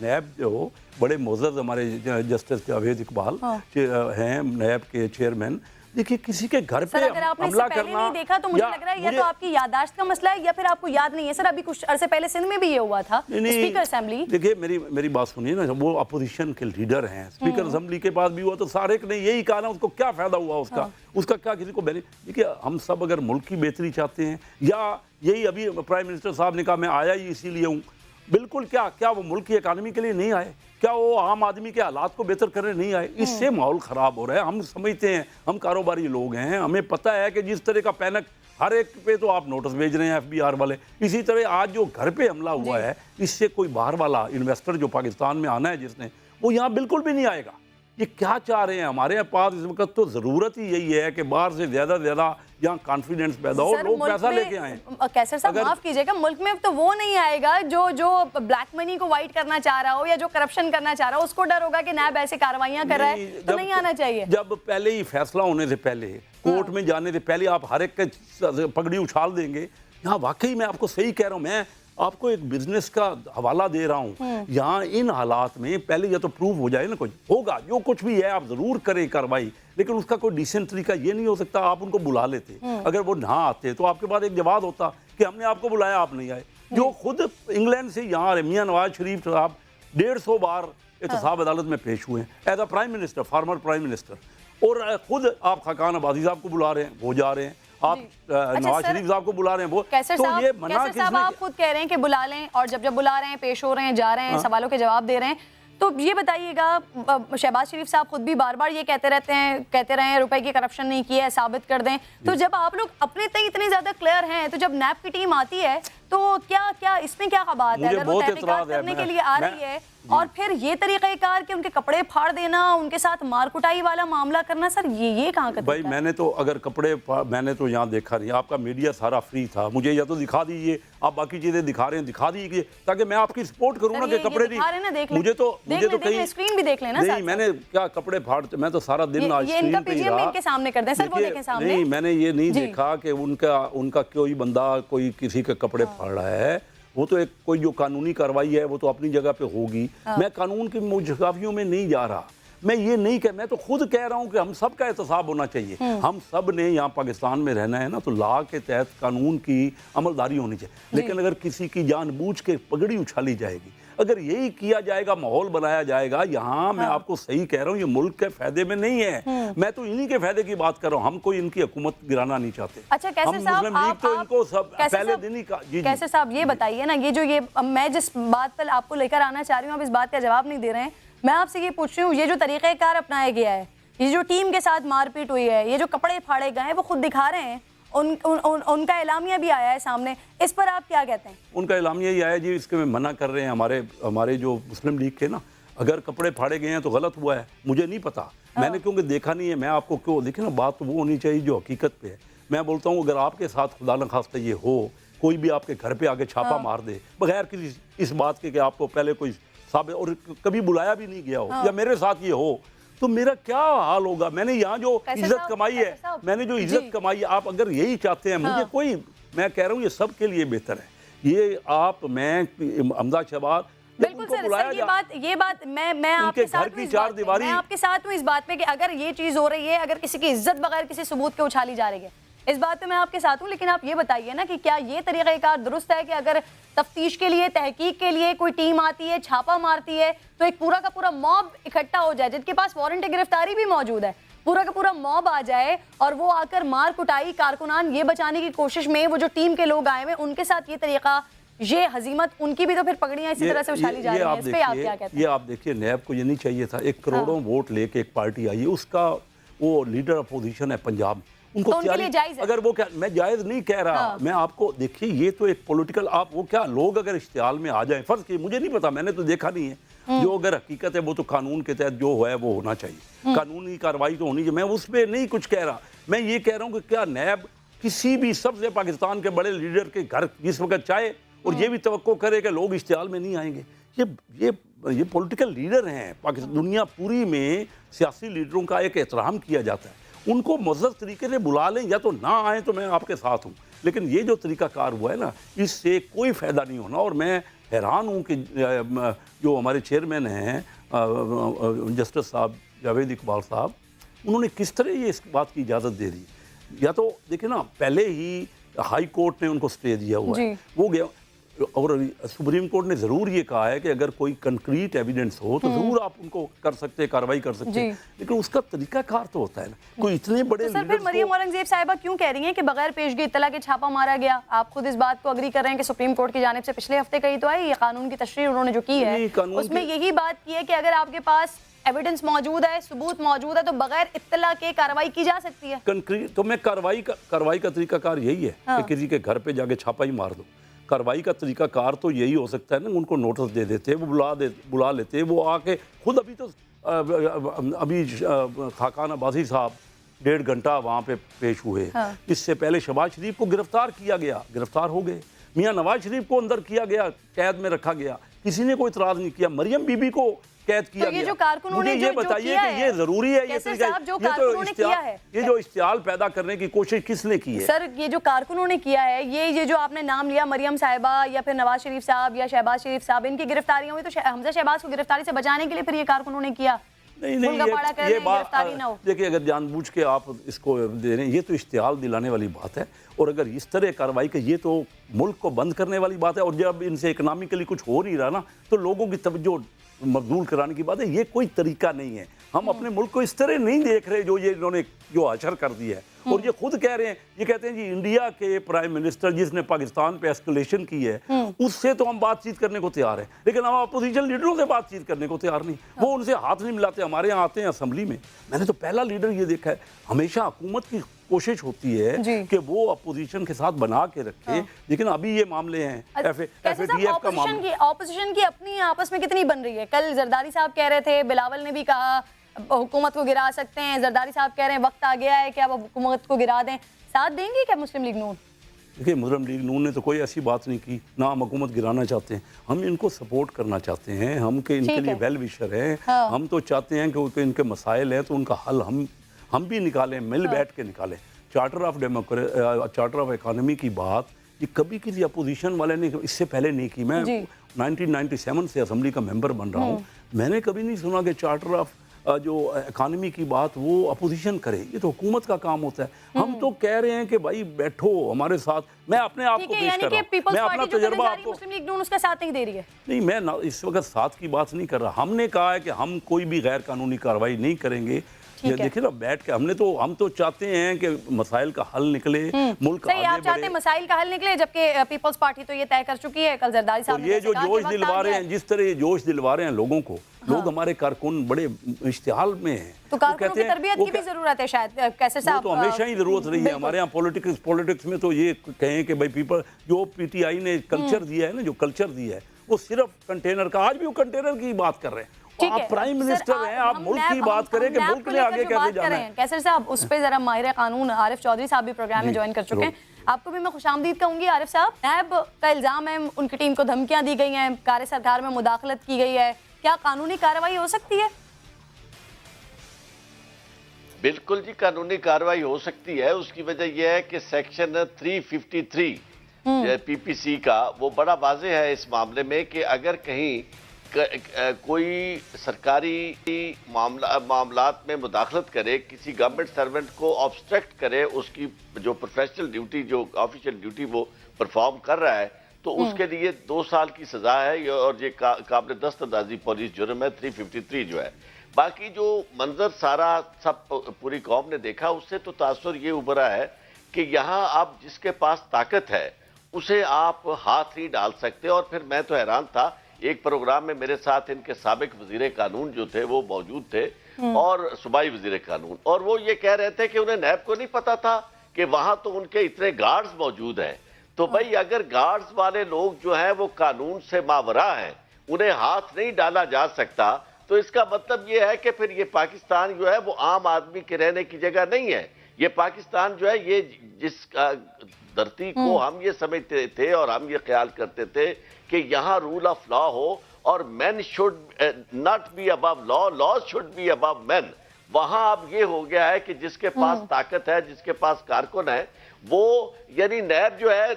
नैब जो बड़े मोअज़्ज़ज़ हमारे जस्टिस जावेद इकबाल हैं नैब के चेयरमैन, देखिए किसी के घर पे हमला करना, नहीं देखा तो मुझे लग रहा है या तो आपकी याददाश्त का मसला है या फिर आपको याद नहीं है। सर अभी कुछ अरसे पहले सिंध में भी ये हुआ था, स्पीकर असेंबली। देखिए मेरी बात सुनिए ना, वो अपोजिशन के लीडर हैं, स्पीकर असेंबली के पास भी हुआ तो सारे ने यही कहा ना, उसको क्या फायदा हुआ उसका क्या किसी को बेनिफिट? देखिए हम सब अगर मुल्क की बेहतरी चाहते हैं, या यही अभी प्राइम मिनिस्टर साहब ने कहा मैं आया ही इसीलिए हूँ, बिल्कुल क्या वो मुल्क की इकानमी के लिए नहीं आए? क्या वो आम आदमी के हालात को बेहतर करने नहीं आए? इससे माहौल ख़राब हो रहा है। हम समझते हैं, हम कारोबारी लोग हैं, हमें पता है कि जिस तरह का पैनिक हर एक पे तो आप नोटिस भेज रहे हैं FBR वाले, इसी तरह आज जो घर पे हमला हुआ है, इससे कोई बाहर वाला इन्वेस्टर जो पाकिस्तान में आना है जिसने, वो यहाँ बिल्कुल भी नहीं आएगा। ये क्या चाह रहे हैं? हमारे पास इस वक्त तो ज़रूरत ही यही है कि बाहर से ज़्यादा यहाँ कॉन्फिडेंस पैदा हो, लोग पैसा लेके आएँ। कैसर साहब माफ कीजिएगा, मुल्क में तो वो नहीं आएगा जो ब्लैक मनी को वाइट करना चाह रहा हो या जो करप्शन करना चाह रहा हो, उसको डर होगा कि नैब ऐसे कार्रवाइयाँ कर रहा है तो नहीं आना चाहिए। जब पहले ही फैसला होने से पहले, कोर्ट में जाने से पहले आप हर एक के पगड़ी उछाल देंगे, यहाँ वाकई मैं आपको सही कह रहा हूँ, आपको एक बिजनेस का हवाला दे रहा हूँ, यहाँ इन हालात में पहले या तो प्रूव हो जाए ना, कुछ होगा जो कुछ भी है आप जरूर करें कार्रवाई, लेकिन उसका कोई डिसेंट तरीका ये नहीं हो सकता आप उनको बुला लेते। अगर वो ना आते तो आपके पास एक जवाब होता कि हमने आपको बुलाया, आप नहीं आए। जो खुद इंग्लैंड से यहाँ आ रहे मियाँ नवाज शरीफ साहब 150 बार एहतसाब अदालत में पेश हुए हैं as a prime minister, former prime minister, और खुद आप खाकान अब्बासी साहब को बुला रहे हैं, वो जा रहे हैं, आप नवाज शरीफ साहब को बुला रहे हैं, वो कैसर तो साहब, ये मना कैसर साहब किसने आप खुद कह रहे हैं कि बुला लें, और जब बुला रहे हैं, पेश हो रहे हैं, जा रहे हैं, सवालों के जवाब दे रहे हैं, तो ये बताइएगा, शहबाज शरीफ साहब खुद भी बार बार ये कहते रहे हैं रुपए की करप्शन नहीं की है, साबित कर दें। तो जब आप लोग अपने तक इतने ज्यादा क्लियर हैं, तो जब नैब की टीम आती है तो क्या इसमें क्या बात है? अगर वो तहकीकात करने के लिए आ रही है और फिर ये तरीक़ेकार कि उनके कपड़े फाड़ देना, उनके साथ मार कुटाई वाला मामला करना, सर ये कहाँ का भाई? मैंने तो अगर मैंने तो यहाँ देखा नहीं, आपका मीडिया सारा फ्री था, मुझे या तो दिखा दीजिए, आप बाकी चीजें दिखा रहे हैं दिखा दीजिए, ताकि मैं आपकी सपोर्ट करूँ ना कि कपड़े नहीं, मुझे तो कहीं स्क्रीन भी देख लेना। नहीं, मैंने क्या कपड़े फाड़ते, मैं तो सारा दिन आज स्क्रीन पे ही रहा। इनके सामने कर दें सर, वो देखें सामने। नहीं, मैंने ये नहीं देखा कि उनका कोई बंदा कोई किसी के कपड़े फाड़ रहा है, वो तो एक कोई जो कानूनी कार्रवाई है वो तो अपनी जगह पे होगी। मैं कानून की मुजाफियों में नहीं जा रहा, मैं ये नहीं कह, मैं तो खुद कह रहा हूँ कि हम सब का एहतसाब होना चाहिए। हम सब ने यहाँ पाकिस्तान में रहना है ना, तो लॉ के तहत कानून की अमलदारी होनी चाहिए। लेकिन अगर किसी की जानबूझ के पगड़ी उछाली जाएगी, अगर यही किया जाएगा, माहौल बनाया जाएगा, यहाँ मैं आपको सही कह रहा हूँ, ये मुल्क के फायदे में नहीं है। मैं तो इन्हीं के फायदे की बात कर रहा हूँ, हम कोई इनकी हुकूमत गिराना नहीं चाहते। अच्छा कैसर साहब, मुस्लिम लीग तो इनको सब पहले दिन ही का। कैसर साहब ये बताइए ना, ये मैं जिस बात पर आपको लेकर आना चाह रही हूँ, आप इस बात का जवाब नहीं दे रहे हैं। मैं आपसे ये पूछ रही हूँ, ये जो तरीक़ेकार अपनाया गया है, ये जो टीम के साथ मारपीट हुई है, ये जो कपड़े फाड़े गए हैं, वो खुद दिखा रहे हैं, उनका एलामिया भी आया है सामने, इस पर आप क्या कहते हैं? उनका एलामिया ही आया जी, इसके में मना कर रहे हैं हमारे जो मुस्लिम लीग के ना, अगर कपड़े फाड़े गए हैं तो गलत हुआ है, मुझे नहीं पता, मैंने क्योंकि देखा नहीं है, मैं आपको क्यों देखिए ना, बात तो वो होनी चाहिए जो हकीकत पे है। मैं बोलता हूँ अगर आपके साथ खुदा न खास्ता ये हो, कोई भी आपके घर पे आके छापा मार दे बगैर किसी इस बात के कि आपको पहले कोई साबित और कभी बुलाया भी नहीं गया हो, या मेरे साथ ये हो, तो मेरा क्या हाल होगा? मैंने यहाँ जो इज्जत कमाई है, मैंने जो इज्जत कमाई है, आप अगर यही चाहते हैं, मुझे कोई, मैं कह रहा हूँ ये सब के लिए बेहतर है। ये आप, मैं, अहमद शहबाज, बिल्कुल सर, ये बात मैं आपके साथ हूँ, मैं आपके साथ हूँ इस बात पे कि अगर ये चीज़ हो रही है, अगर किसी की इज्जत बगैर किसी सबूत के उछाली जा रही है, इस बात पे मैं आपके साथ हूँ। लेकिन आप ये बताइए ना कि क्या ये तरीक़ेकार दुरुस्त है कि अगर तफ्तीश के लिए, तहकीक के लिए कोई टीम आती है, छापा मारती है, तो एक पूरा का पूरा मॉब इकट्ठा हो जाए, जिनके पास वारंट गिरफ्तारी भी मौजूद है, पूरा का पूरा मॉब आ जाए और वो आकर मार कुटाई, कारकुनान ये बचाने की कोशिश में, वो जो टीम के लोग आए हुए उनके साथ ये तरीका, ये हजीमत, उनकी भी तो फिर पगड़ियां इसी तरह से उछाली जा रही हैं। इस पे आप क्या कहते हैं? ये आप देखिए, नैब को ये नहीं चाहिए था, एक करोड़ों वोट लेके एक पार्टी आई है, उसका वो लीडर अपोजिशन है पंजाब, उनको तो उनके लिए जायज है? अगर वो क्या, मैं जायज नहीं कह रहा, मैं आपको देखिए, ये तो एक पॉलिटिकल, आप वो क्या, लोग अगर इश्तिहाल में आ जाए, फर्ज की, मुझे नहीं पता, मैंने तो देखा नहीं है, जो अगर हकीकत है वो तो कानून के तहत जो है वो होना चाहिए, कानूनी कार्रवाई तो होनी चाहिए, मैं उस पर नहीं कुछ कह रहा। मैं ये कह रहा हूँ कि क्या नैब किसी भी सबसे पाकिस्तान के बड़े लीडर के घर जिस वक्त चाहे और ये भी तवक्को करे कि लोग इश्तिहाल में नहीं आएंगे? ये पॉलिटिकल लीडर हैं, पाकिस्तान दुनिया पूरी में सियासी लीडरों का एक एहतराम किया जाता है, उनको मुअज़्ज़ज़ तरीके से बुला लें या तो ना आए, तो मैं आपके साथ हूँ। लेकिन ये जो तरीक़ाकार हुआ है ना, इससे कोई फ़ायदा नहीं होना। और मैं हैरान हूँ कि जो हमारे चेयरमैन हैं जस्टिस साहब जावेद इकबाल साहब, उन्होंने किस तरह ये इस बात की इजाज़त दे दी। या तो देखिए ना, पहले ही हाई कोर्ट ने उनको स्टे दिया हुआ है, वो गया, और सुप्रीम कोर्ट ने ज़रूर ये कहा है कि अगर कोई कंक्रीट एविडेंस हो तो ज़रूर आप उनको कर सकते हैं, कार्रवाई कर सकते हैं, लेकिन उसका तरीकाकार तो होता है ना, कोई इतने बड़े। तो सर फिर मरियम औरंगजेब साहिबा क्यों कह रही हैं कि बगैर पेशगी इत्तला के छापा मारा गया? आप खुद इस बात को अग्री कर रहे हैं कि सुप्रीम कोर्ट की जानिब से पिछले हफ्ते कही तो है, ये कानून की तशरीह उन्होंने जो की है उसमें यही बात की है कि अगर आपके पास एविडेंस मौजूद है, सबूत मौजूद है, तो बगैर इत्तला के कार्रवाई की जा सकती है। कंक्रीट तो मैं कार्रवाई का तरीकाकार यही है कि किसी के घर पे जाके छापा ही मार दो। कार्रवाई का तरीकाकार तो यही हो सकता है ना, उनको नोटिस दे देते, वो बुला लेते, वो आके खुद अभी खाकान अब्बासी साहब 1.5 घंटा वहाँ पे पेश हुए। इससे पहले शहबाज शरीफ को गिरफ्तार किया गया, गिरफ्तार हो गए। मियाँ नवाज शरीफ को अंदर किया गया, कैद में रखा गया, किसी ने कोई इतराज़ नहीं किया। मरियम बीबी को कैद किया तो ये गया। जो कारकुनों मुझे ने ये जो बताइए किया कि है, ये जरूरी है, ये कैसर तरीका, साहब, जो ये तो कारकुनों ने किया है, ये जो इश्तियाल पैदा करने की कोशिश किसने की है? सर ये जो कारकुनों ने किया है, ये जो आपने नाम लिया मरियम साहिबा या फिर नवाज शरीफ साहब या शहबाज शरीफ साहब, इनकी गिरफ्तारियां हुई तो हमजा शहबाज को गिरफ्तारी से बचाने के लिए फिर ये कारकुनों ने किया। नहीं मुल्कापाड़ा कर रहे ये हैं, बात गिरफ्तारी ना हो। देखिए, अगर जानबूझ के आप इसको दे रहे हैं, ये तो इश्तियाल दिलाने वाली बात है। और अगर इस तरह कार्रवाई के, ये तो मुल्क को बंद करने वाली बात है। और जब इनसे इकनॉमिकली कुछ हो नहीं रहा ना, तो लोगों की तवज्जो मबजूल कराने की बात है। ये कोई तरीका नहीं है। हम अपने मुल्क को इस तरह नहीं देख रहे जो ये इन्होंने जो हशर कर दिया है। और ये खुद कह रहे हैं, ये कहते हैं जी इंडिया के प्राइम मिनिस्टर जिसने पाकिस्तान पे एस्केलेशन की है, उससे तो हम बातचीत करने को तैयार हैं, लेकिन हम अपोजिशन लीडरों से बातचीत करने को तैयार नहीं। वो उनसे हाथ नहीं मिलाते। हमारे यहाँ आते हैं असेंबली में, मैंने तो पहला लीडर ये देखा है, हमेशा हुकूमत की कोशिश होती है कि वो अपोजिशन के साथ बना के रखे। लेकिन अभी ये मामले हैं FATF का मामला, ऑपोजिशन की अपनी आपस में कितनी बन रही है। कल जरदारी साहब कह रहे थे, बिलावल ने भी कहा हुकूमत को गिरा सकते हैं, जरदारी साहब कह रहे हैं वक्त आ गया है कि अब हुकूमत को गिरा दें। साथ देंगे क्या मुस्लिम लीग नून? देखिए, मुस्लिम लीग नून ने तो कोई ऐसी बात नहीं की, ना हम हुकूमत गिराना चाहते हैं। हम इनको सपोर्ट करना चाहते हैं, हम के इनके लिए वेल विशर हैं। हम तो चाहते हैं कि इनके मसाइल हैं तो उनका हल हम भी निकालें, मिल बैठ के निकालें। चार्टर ऑफ इकोनॉमी की बात ये कभी किसी अपोजिशन वाले ने इससे पहले नहीं की। मैं 1997 से असेंबली का मेंबर बन रहा हूँ, मैंने कभी नहीं सुना कि चार्टर ऑफ जो इकानमी की बात वो अपोजिशन करे। ये तो हुकूमत का काम होता है। हम तो कह रहे हैं कि भाई बैठो हमारे साथ। मैं अपने आप को पेश कर रहा हूं, मैं अपना तजुर्बा आपको, मुस्लिम लीग नून उसका साथ नहीं दे रही है। नहीं, मैं इस वक्त साथ की बात नहीं कर रहा। हमने कहा है कि हम कोई भी गैर कानूनी कार्रवाई नहीं करेंगे। देखिए ना, बैठ के हम तो चाहते हैं कि मसाइल का हल निकले, मुल्क आगे आप चाहते हैं मसाइल का हल निकले, जबकि पीपल्स पार्टी तो ये तय कर चुकी है। कल जरदारी साहब ने ये जो जोश दिलवा रहे हैं, जिस तरह ये जोश दिलवा रहे हैं लोगों को, लोग हमारे कारकुन बड़े इश्तिहाल में हैं। तो कारकुनों की तरबियत की भी जरूरत है शायद, कैसर साहब। तो हमेशा ही जरूरत रही है हमारे यहाँ। पॉलिटिक्स में तो ये कहें कि भाई पीपल, जो PTI ने कल्चर दिया है ना, जो कल्चर दिया है वो सिर्फ कंटेनर का, आज भी वो कंटेनर की बात कर रहे हैं। आप प्राइम मिनिस्टर हैं, आप मुल्क की बात करें कि मुल्क ने आगे कैसे जाना है। कैसर साहब, उस पे जरा माहिर कानून आरिफ चौधरी साहब भी प्रोग्राम में ज्वाइन कर चुके हैं। आपको भी मैं खुशामदीद कहूंगी। आरिफ साहब, नैब का इल्जाम है उनकी टीम को धमकियां दी गई हैं, कार्य सरकार में मुदाखलत की गई है, क्या कानूनी कार्रवाई हो सकती है? बिल्कुल जी, कानूनी कार्रवाई हो सकती है। उसकी वजह यह है कि सेक्शन 353 PPC का वो बड़ा वाज़ेह है इस मामले में कि अगर कहीं कोई सरकारी मामलात में मुदाखलत करे, किसी गवर्नमेंट सर्वेंट को ऑब्स्ट्रक्ट करे, उसकी जो प्रोफेशनल ड्यूटी, जो ऑफिशियल ड्यूटी वो परफॉर्म कर रहा है, तो उसके लिए 2 साल की सजा है। और ये काबिल दस्तअंदाजी पुलिस जुर्म है 353 जो है। बाकी जो मंजर सारा सब पूरी कौम ने देखा, उससे तो तासुर ये उभरा है कि यहाँ आप जिसके पास ताकत है उसे आप हाथ नहीं डाल सकते। और फिर मैं तो हैरान था, एक प्रोग्राम में मेरे साथ इनके साबिक वजीर कानून जो थे वो मौजूद थे और सूबाई वजीर कानून, और वो ये कह रहे थे कि उन्हें नैब को नहीं पता था कि वहां तो उनके इतने गार्ड्स मौजूद हैं। तो भाई अगर गार्ड्स वाले लोग जो हैं वो कानून से मावरा हैं, उन्हें हाथ नहीं डाला जा सकता, तो इसका मतलब ये है कि फिर ये पाकिस्तान जो है वो आम आदमी के रहने की जगह नहीं है। ये पाकिस्तान जो है, ये जिस धरती को हम ये समझते थे और हम ये ख्याल करते थे कि यहाँ रूल ऑफ लॉ हो और man should not be above law, law should be above man, वहां अब ये हो गया है कि जिसके पास ताकत है, जिसके पास कारकुन है, वो यानी नैब जो है,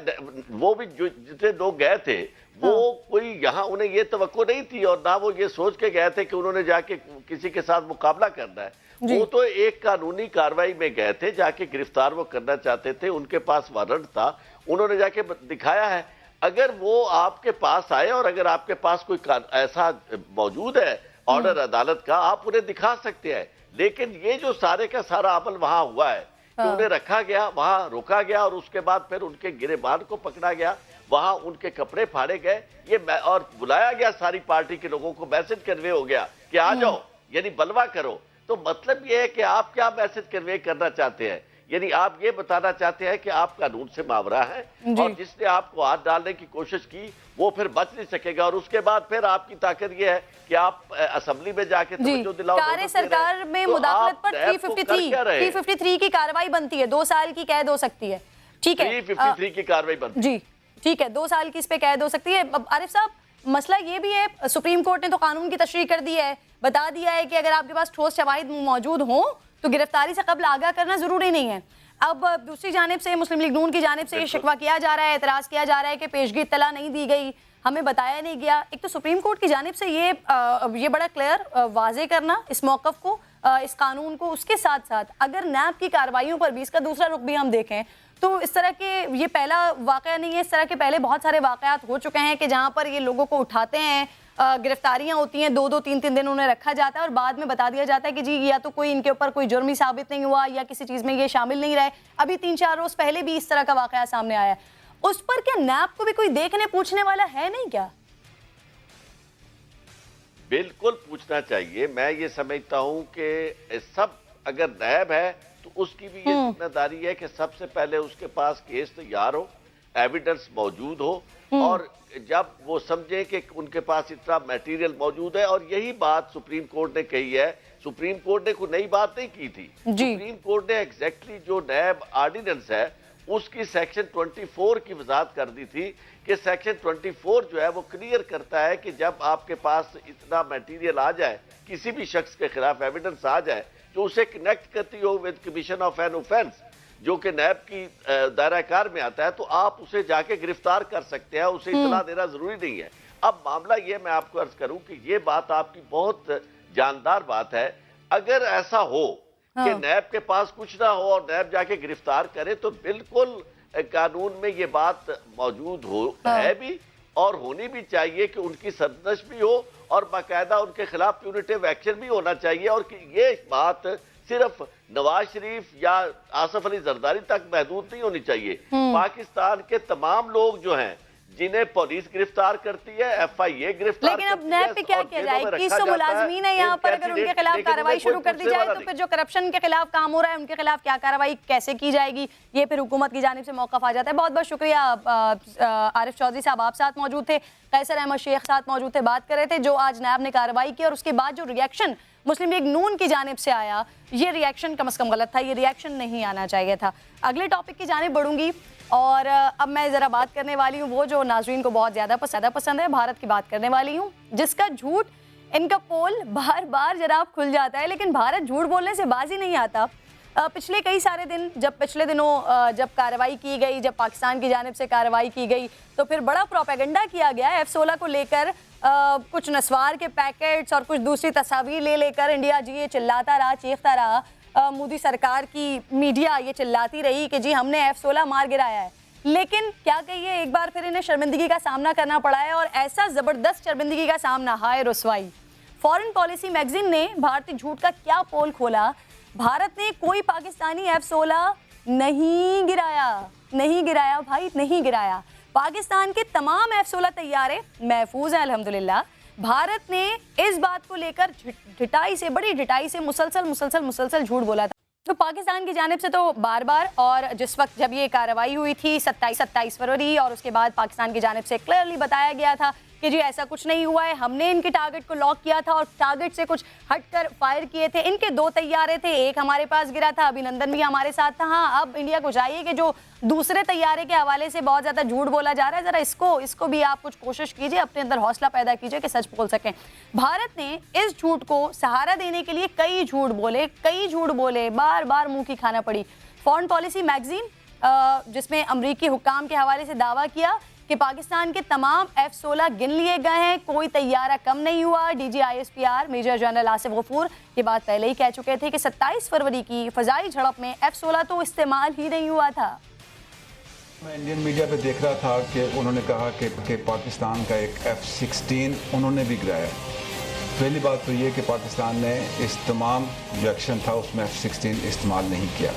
वो भी जो जितने लोग गए थे वो कोई यहाँ उन्हें ये तवक्को नहीं थी और ना वो ये सोच के गए थे कि उन्होंने जाके किसी के साथ मुकाबला करना है। वो तो एक कानूनी कार्रवाई में गए थे, जाके गिरफ्तार वो करना चाहते थे, उनके पास वारंट था, उन्होंने जाके दिखाया है। अगर वो आपके पास आए और अगर आपके पास कोई ऐसा मौजूद है ऑर्डर अदालत का, आप उन्हें दिखा सकते हैं। लेकिन ये जो सारे का सारा अमल वहां हुआ है कि उन्हें रखा गया, वहां रोका गया और उसके बाद फिर उनके गिरेबान को पकड़ा गया, वहां उनके कपड़े फाड़े गए, ये और बुलाया गया सारी पार्टी के लोगों को, मैसेज कन्वे हो गया कि आ जाओ, यानी बलवा करो। तो मतलब ये है कि आप क्या मैसेज कन्वे करना चाहते हैं? यानी आप ये बताना चाहते हैं कि आप कानून से मावरा है और जिसने आपको हाथ डालने की कोशिश की वो फिर बच नहीं सकेगा। और उसके बाद फिर आपकी ताकत ये है कि आप असेंबली में जाके तवज्जो दिलाओ। कार्य सरकार में मुदाखलत पर 353 की कार्रवाई बनती है, 2 साल की कैद हो सकती है। ठीक है, 353 की कार्रवाई बनती है जी, ठीक है, 2 साल की इस पे कैद हो सकती है। आरिफ साहब, मसला ये भी है, सुप्रीम कोर्ट ने तो कानून की तशरीह कर दी है, बता दिया है कि अगर आपके पास ठोस शवाहिद मौजूद हों तो गिरफ्तारी से कबल आगाह करना जरूरी नहीं है। अब दूसरी जानिब से मुस्लिम लीग नून की जानिब से ये शिकवा किया जा रहा है, एतराज़ किया जा रहा है कि पेशगी इत्तला नहीं दी गई, हमें बताया नहीं गया। एक तो सुप्रीम कोर्ट की जानिब से ये बड़ा क्लियर वाजे करना इस मौक़िफ़ को, इस कानून को, उसके साथ साथ अगर नैब की कार्रवाइयों पर भी इसका दूसरा रुख भी हम देखें तो इस तरह के ये पहला वाक़या नहीं है, इस तरह के पहले बहुत सारे वाक़यात हो चुके हैं कि जहाँ पर ये लोगों को उठाते हैं, गिरफ्तारियां होती हैं, 2-2 3-3 दिन उन्हें रखा जाता है और बाद में बता दिया जाता है कि जी या तो कोई इनके ऊपर कोई जुर्म ही साबित नहीं हुआ या किसी चीज़ में ये शामिल नहीं रहे। अभी 3-4 रोज़ पहले भी इस तरह का वाक़या सामने आया है, उस पर क्या नैब को भी कोई देखने पूछने वाला है नहीं क्या? बिल्कुल पूछना चाहिए। मैं ये समझता हूं कि सब अगर नैब है तो उसकी भी ये जिम्मेदारी है कि सबसे पहले उसके पास केस तैयार हो, एविडेंस मौजूद हो और जब वो समझे कि उनके पास इतना मटेरियल मौजूद है। और यही बात सुप्रीम कोर्ट ने कही है। सुप्रीम कोर्ट ने कोई नई बात नहीं की थी। सुप्रीम कोर्ट ने एग्जैक्टली जो नैब ऑर्डिनेंस है उसकी सेक्शन 24 की वजाहत कर दी थी कि सेक्शन 24 जो है वो क्लियर करता है कि जब आपके पास इतना मटेरियल आ जाए, किसी भी शख्स के खिलाफ एविडेंस आ जाए जो उसे कनेक्ट करती हो with commission of an offence, जो कि नैब की दायरा कार में आता है, तो आप उसे जाके गिरफ्तार कर सकते हैं, उसे इत्तला देना जरूरी नहीं है। अब मामला ये मैं आपको अर्ज करूं कि ये बात आपकी बहुत जानदार बात है। अगर ऐसा हो कि नैब के पास कुछ ना हो और नैब जाके गिरफ्तार करे तो बिल्कुल कानून में ये बात मौजूद हो है भी और होनी भी चाहिए कि उनकी सरजश भी हो और बाकायदा उनके खिलाफ प्यूनिटिव एक्शन भी होना चाहिए। और कि ये बात सिर्फ नवाज शरीफ या आसिफ अली जरदारी तक महदूद नहीं होनी चाहिए। पाकिस्तान के तमाम लोग जो हैं जिन्हें पुलिस गिरफ्तार करती है, FIA गिरफ्तार लेकिन अब नैब पे क्या किया जाए? 2100 मुलाजमीन है यहाँ पर, अगर उनके खिलाफ कार्रवाई शुरू कर दी जाए तो फिर जो करप्शन के खिलाफ काम हो रहा है उनके खिलाफ क्या कार्रवाई कैसे की जाएगी? ये फिर हुकूमत की जानिब से मौक़िफ़ आ जाता है। बहुत बहुत शुक्रिया आरिफ चौधरी साहब, आप साथ मौजूद थे, कैसर अहमद शेख साथ मौजूद थे, बात कर रहे थे जो आज नैब ने कार्रवाई की और उसके बाद जो रिएक्शन मुस्लिम लीग नून की जानिब से आया, ये रिएक्शन कम से कम गलत था, ये रिएक्शन नहीं आना चाहिए था। अगले टॉपिक की जानिब बढ़ूंगी और अब मैं ज़रा बात करने वाली हूँ वो जो नाज़रीन को बहुत ज़्यादा पसंद है, भारत की बात करने वाली हूँ जिसका झूठ इनका पोल बार बार जनाब खुल जाता है, लेकिन भारत झूठ बोलने से बाजी नहीं आता। पिछले कई सारे दिन पिछले दिनों जब कार्रवाई की गई, जब पाकिस्तान की जानिब से कार्रवाई की गई तो फिर बड़ा प्रोपेगेंडा किया गया F-16 को लेकर, कुछ नस्वार के पैकेट्स और कुछ दूसरी तस्वीर लेकर इंडिया जी ये चिल्लाता रहा, चीखता रहा। मोदी सरकार की मीडिया ये चिल्लाती रही कि जी हमने F-16 मार गिराया है, लेकिन क्या कहिए एक बार फिर इन्हें शर्मिंदगी का सामना करना पड़ा है और ऐसा ज़बरदस्त शर्मिंदगी का सामना, हाय रुसवाई। फॉरेन पॉलिसी मैगजीन ने भारतीय झूठ का क्या पोल खोला, भारत ने कोई पाकिस्तानी F-16 नहीं गिराया भाई, नहीं गिराया। पाकिस्तान के तमाम F-16 तैयारे महफूज हैं अल्हम्दुलिल्लाह। भारत ने इस बात को लेकर बड़ी ढिठाई से मुसलसल झूठ बोला था। तो पाकिस्तान की जानिब से तो बार बार, और जिस वक्त जब ये कार्रवाई हुई थी 27 फरवरी और उसके बाद पाकिस्तान की जानिब से क्लियरली बताया गया था कि जी ऐसा कुछ नहीं हुआ है, हमने इनके टारगेट को लॉक किया था और टारगेट से कुछ हटकर फायर किए थे। इनके 2 तैयारे थे, एक हमारे पास गिरा था, अभिनंदन भी हमारे साथ था। हाँ, अब इंडिया को चाहिए कि जो दूसरे तैयारे के हवाले से बहुत ज़्यादा झूठ बोला जा रहा है, ज़रा इसको भी आप कुछ कोशिश कीजिए, अपने अंदर हौसला पैदा कीजिए कि सच बोल सकें। भारत ने इस झूठ को सहारा देने के लिए कई झूठ बोले, बार बार मुँह की खाना पड़ी। फॉरेन पॉलिसी मैगजीन जिसमें अमरीकी हुक्काम के हवाले से दावा किया कि पाकिस्तान के तमाम F-16 गिन लिए गए हैं, कोई तैयारा कम नहीं हुआ। DG ISPR major general Asif Ghafoor ये बात पहले ही कह चुके थे कि 27 फरवरी की फ़ज़ाई झड़प में F-16 तो इस्तेमाल ही नहीं हुआ था। मैं इंडियन मीडिया पे देख रहा था कि उन्होंने कहा कि पाकिस्तान का एक F-16 उन्होंने भी गिराया। पहली बात तो ये कि पाकिस्तान ने इस तमाम जो एक्शन था उसमें F-16 इस्तेमाल नहीं किया।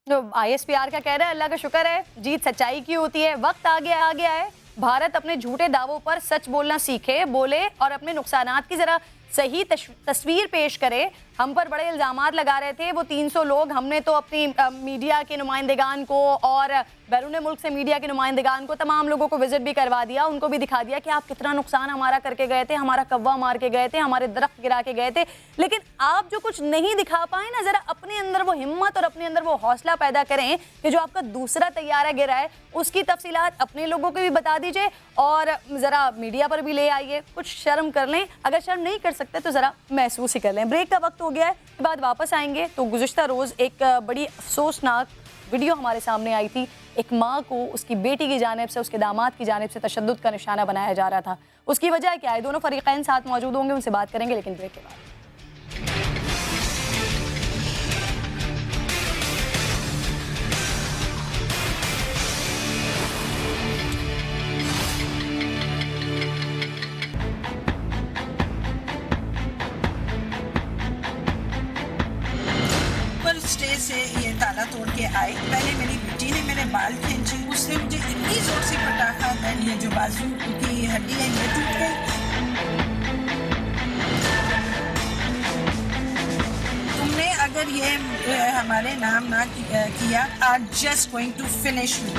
जो ISPR का कह रहा है, अल्लाह का शुक्र है, जीत सच्चाई की होती है। वक्त आ गया है, भारत अपने झूठे दावों पर सच बोलना सीखे, बोले और अपने नुकसानात की ज़रा सही तस्वीर पेश करे। हम पर बड़े इल्ज़ामात लगा रहे थे वो 300 लोग, हमने तो अपनी मीडिया के नुमाइंदगान को और बैरून मुल्क से मीडिया के नुमाइंदगान को, तमाम लोगों को विजिट भी करवा दिया, उनको भी दिखा दिया कि आप कितना नुकसान हमारा करके गए थे, हमारा कव्वा मार के गए थे, हमारे दरख्त गिरा के गए थे। लेकिन आप जो कुछ नहीं दिखा पाए ना, ज़रा अपने अंदर वो हिम्मत और अपने अंदर वो हौसला पैदा करें कि जो आपका दूसरा तैयारा गिरा है उसकी तफसीलात अपने लोगों को भी बता दीजिए और ज़रा मीडिया पर भी ले आइए। कुछ शर्म कर लें, अगर शर्म नहीं कर सकते तो ज़रा महसूस ही कर लें। ब्रेक का वक्त हो गया है, के बाद वापस आएंगे। तो गुज़िश्ता रोज़ एक बड़ी अफसोसनाक वीडियो हमारे सामने आई थी। एक माँ को उसकी बेटी की जानिब से, उसके दामाद की जानिब से तशद्दुद का निशाना बनाया जा रहा था। उसकी वजह क्या है? दोनों फरीक़ैन साथ मौजूद होंगे, उनसे बात करेंगे, लेकिन ब्रेक के बाद। स्टेज से ये ताला तोड़ के आए। पहले मेरी बेटी ने मेरे बाल खींचे, उसने मुझे इतनी जोर से पटाखा, ये जो बाजू की हड्डी है ये टूट गई। तुमने अगर ये हमारे नाम ना किया, I am just going to finish you.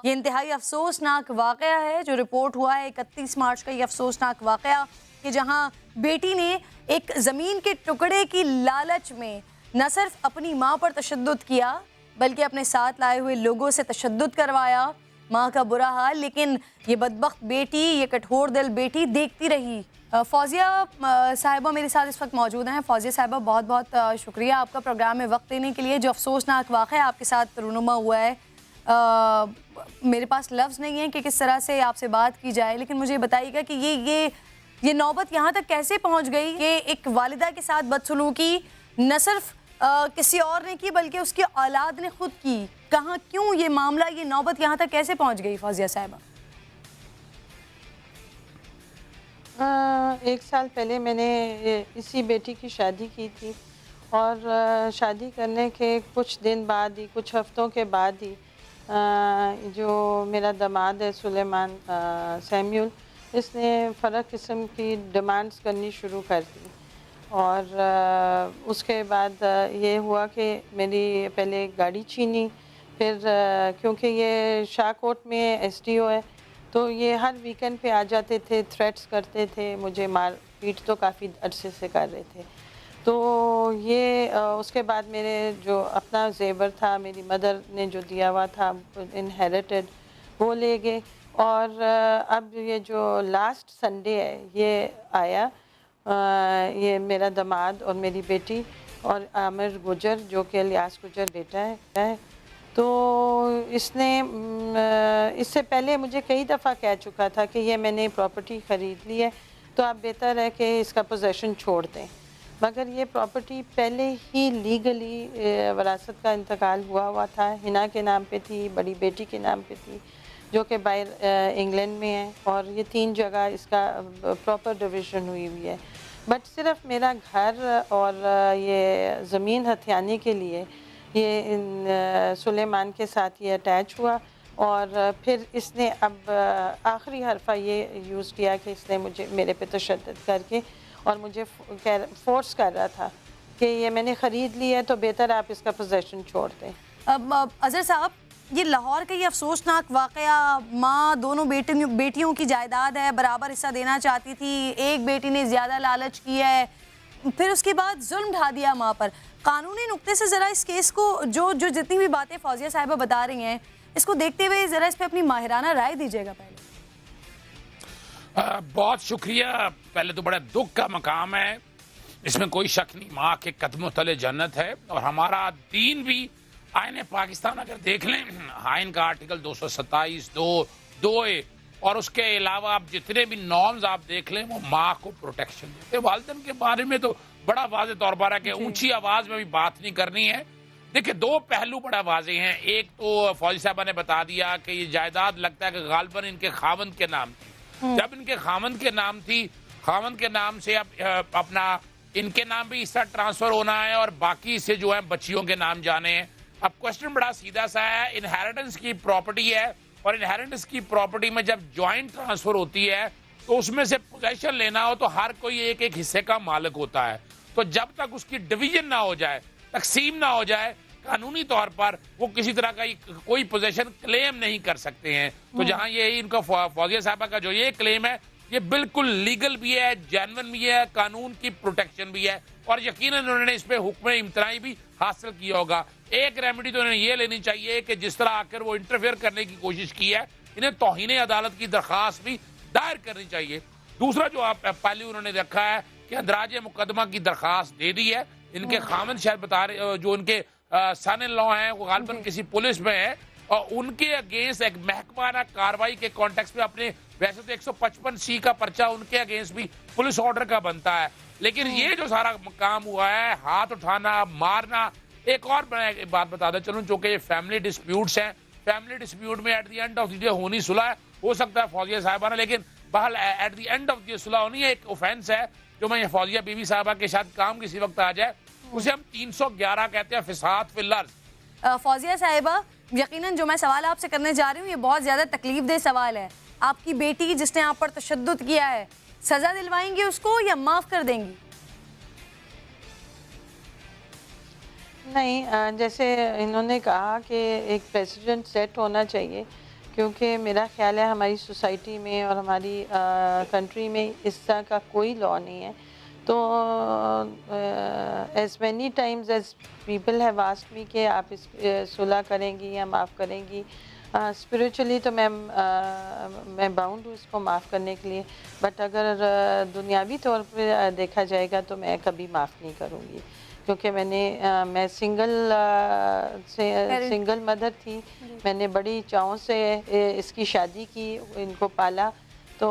ये इंतहाई अफसोसनाक वाक़या है जो रिपोर्ट हुआ है 31 मार्च का। ये अफसोसनाक वाक़या कि जहां बेटी ने एक ज़मीन के टुकड़े की लालच में न सिर्फ अपनी माँ पर तशद्दुद किया बल्कि अपने साथ लाए हुए लोगों से तशद्दुद करवाया। माँ का बुरा हाल, लेकिन ये बदबख्त बेटी, ये कठोर दिल बेटी देखती रही। फौजिया साहिबा मेरे साथ इस वक्त मौजूद हैं। फौजिया साहिबा, बहुत बहुत शुक्रिया आपका प्रोग्राम में वक्त देने के लिए। जो अफसोसनाक वाक़या आपके साथ रूनुमा हुआ है, मेरे पास लफ्ज़ नहीं है कि किस तरह से आपसे बात की जाए, लेकिन मुझे बताइएगा कि ये नौबत यहाँ तक कैसे पहुँच गई कि एक वालिदा के साथ बदसलूकी न सिर्फ किसी और ने की बल्कि उसकी औलाद ने खुद की। कहाँ, क्यों ये मामला, ये नौबत यहाँ तक कैसे पहुँच गई फौजिया साहिबा? 1 साल पहले मैंने इसी बेटी की शादी की थी और शादी करने के कुछ दिन बाद ही, कुछ हफ्तों के बाद ही जो मेरा दामाद है सुलेमान सैम्यूल, इसने फ़र्क किस्म की डिमांड्स करनी शुरू कर दी। और उसके बाद ये हुआ कि मेरी पहले गाड़ी छीनी, फिर क्योंकि ये शाहकोट में SDO है तो ये हर वीकेंड पे आ जाते थे, थ्रेट्स करते थे, मुझे मार पीट तो काफ़ी अरसे से कर रहे थे। तो ये उसके बाद मेरे जो अपना जेवर था, मेरी मदर ने जो दिया हुआ था इनहेरिटेड, वो ले गए। और अब ये जो लास्ट संडे है ये आया, ये मेरा दामाद और मेरी बेटी और आमिर गुजर जो कि इलियास गुजर बेटा है। तो इसने इससे पहले मुझे कई दफ़ा कह चुका था कि ये मैंने प्रॉपर्टी ख़रीद ली है तो आप बेहतर है कि इसका पोजेसन छोड़ दें। मगर ये प्रॉपर्टी पहले ही लीगली वरासत का इंतकाल हुआ था। हिना के नाम पे थी, बड़ी बेटी के नाम पे थी जो कि बाहर इंग्लैंड में है, और ये 3 जगह इसका प्रॉपर डिवीज़न हुई हुई है। बट सिर्फ मेरा घर और ये ज़मीन हथियाने के लिए ये सुलेमान के साथ ये अटैच हुआ। और फिर इसने अब आखिरी हरफा ये यूज़ किया कि इसने मुझे मेरे पे तशद्दुद करके और मुझे फोर्स कर रहा था कि ये मैंने ख़रीद ली है तो बेहतर आप इसका पोजेसन छोड़ दें। अब अज़हर साहब, ये लाहौर का ये अफसोसनाक वाक़या, माँ दोनों बेटियों की जायदाद है, बराबर हिस्सा देना चाहती थी, एक बेटी ने ज़्यादा लालच की है, फिर उसके बाद जुल्म ढा दिया माँ पर। कानूनी नुक्ते से ज़रा इस केस को जो जितनी भी बातें फौजिया साहिबा बता रही हैं, इसको देखते हुए ज़रा इस पर अपनी माहिराना राय दीजिएगा। पहले बहुत शुक्रिया। पहले तो बड़ा दुख का मकाम है, इसमें कोई शक नहीं, माँ के कदमों तले जन्नत है। और हमारा दीन भी, आईन पाकिस्तान अगर देख लें, आईन का आर्टिकल 227 2A और उसके अलावा आप जितने भी नॉर्म्स आप देख लें वो माँ को प्रोटेक्शन देते। वालिदैन के बारे में तो बड़ा वाज़ेह तौर पर है कि ऊंची आवाज़ में भी बात नहीं करनी है। देखिए, 2 पहलू बड़ा वाज़ेह हैं। एक तो फौजी साहबा ने बता दिया कि ये जायदाद लगता है कि गालिबन इनके खावंद के नाम थी। जब इनके खावंद के नाम थी, खावंद के नाम से अब अपना इनके नाम भी हिस्सा ट्रांसफर होना है और बाकी से जो है बच्चियों के नाम जाने हैं। अब क्वेश्चन बड़ा सीधा सा है, इनहेरिटेंस की प्रॉपर्टी है और इनहेरिटेंस की प्रॉपर्टी में जब ज्वाइंट ट्रांसफर होती है तो उसमें से पोजेशन लेना हो तो हर कोई एक एक हिस्से का मालिक होता है। तो जब तक उसकी डिवीजन ना हो जाए, तकसीम ना हो जाए, कानूनी तौर पर वो किसी तरह का कोई पोजेशन क्लेम नहीं कर सकते हैं। तो जहां ये इनका फौजिया साहबा का जो ये क्लेम है ये बिल्कुल लीगल भी है, जेन्युइन भी है, कानून की प्रोटेक्शन भी है और यकीनन उन्होंने इस पे हुक्म इम्तनाई भी हासिल किया होगा। एक रेमेडी तो उन्हें ये लेनी चाहिए कि जिस तरह आकर वो इंटरफेयर करने की कोशिश की है, इन्हें तौहीन अदालत की दरखास्त भी दायर करनी चाहिए। दूसरा जो आप पहले उन्होंने रखा है कि अंदराज मुकदमा की दरखास्त दे दी है, इनके खामन शायद बता रहे जो उनके सन इन लॉ हैं वो गालिबन किसी पुलिस में है और उनके अगेंस्ट एक महकमाना कार्रवाई के कॉन्टेक्स्ट में अपने वैसे तो 155C का पर्चा उनके अगेंस्ट भी पुलिस ऑर्डर का बनता है, लेकिन ये जो सारा काम हुआ है हाथ उठाना, मारना। एक और मैं बात बता दें चलूं, चूंकि ये फैमिली डिस्प्यूट्स हैं, फैमिली डिस्प्यूट में at the end of the day होनी सुलह हो सकता है फौजिया साहबा ने, लेकिन बहल at the end of the सुलह होनी है एक ऑफेंस है जो मैं फौजिया बीबी साहबा के साथ काम किसी वक्त आ जाए उसे हम 311 कहते हैं फिसाद फिल्लर्स। फौजिया साहिबा, यकीनन जो मैं सवाल आपसे करने जा रही हूँ ये बहुत ज़्यादा तकलीफ दह सवाल है। आपकी बेटी जिसने आप पर तशद्दुद किया है, सज़ा दिलवाएंगी उसको या माफ़ कर देंगी? नहीं, जैसे इन्होंने कहा कि एक प्रेसिडेंट सेट होना चाहिए, क्योंकि मेरा ख्याल है हमारी सोसाइटी में और हमारी कंट्री में इस तरह का कोई लॉ नहीं है। तो as many times as people have asked me कि आप इस सुलह करेंगी या माफ़ करेंगी, स्पिरिचुअली तो मैं बाउंड हूँ इसको माफ़ करने के लिए, बट अगर दुनियावी तौर पर देखा जाएगा तो मैं कभी माफ़ नहीं करूँगी, क्योंकि मैं सिंगल मदर थी, मैंने बड़ी चाहों से इसकी शादी की, इनको पाला, तो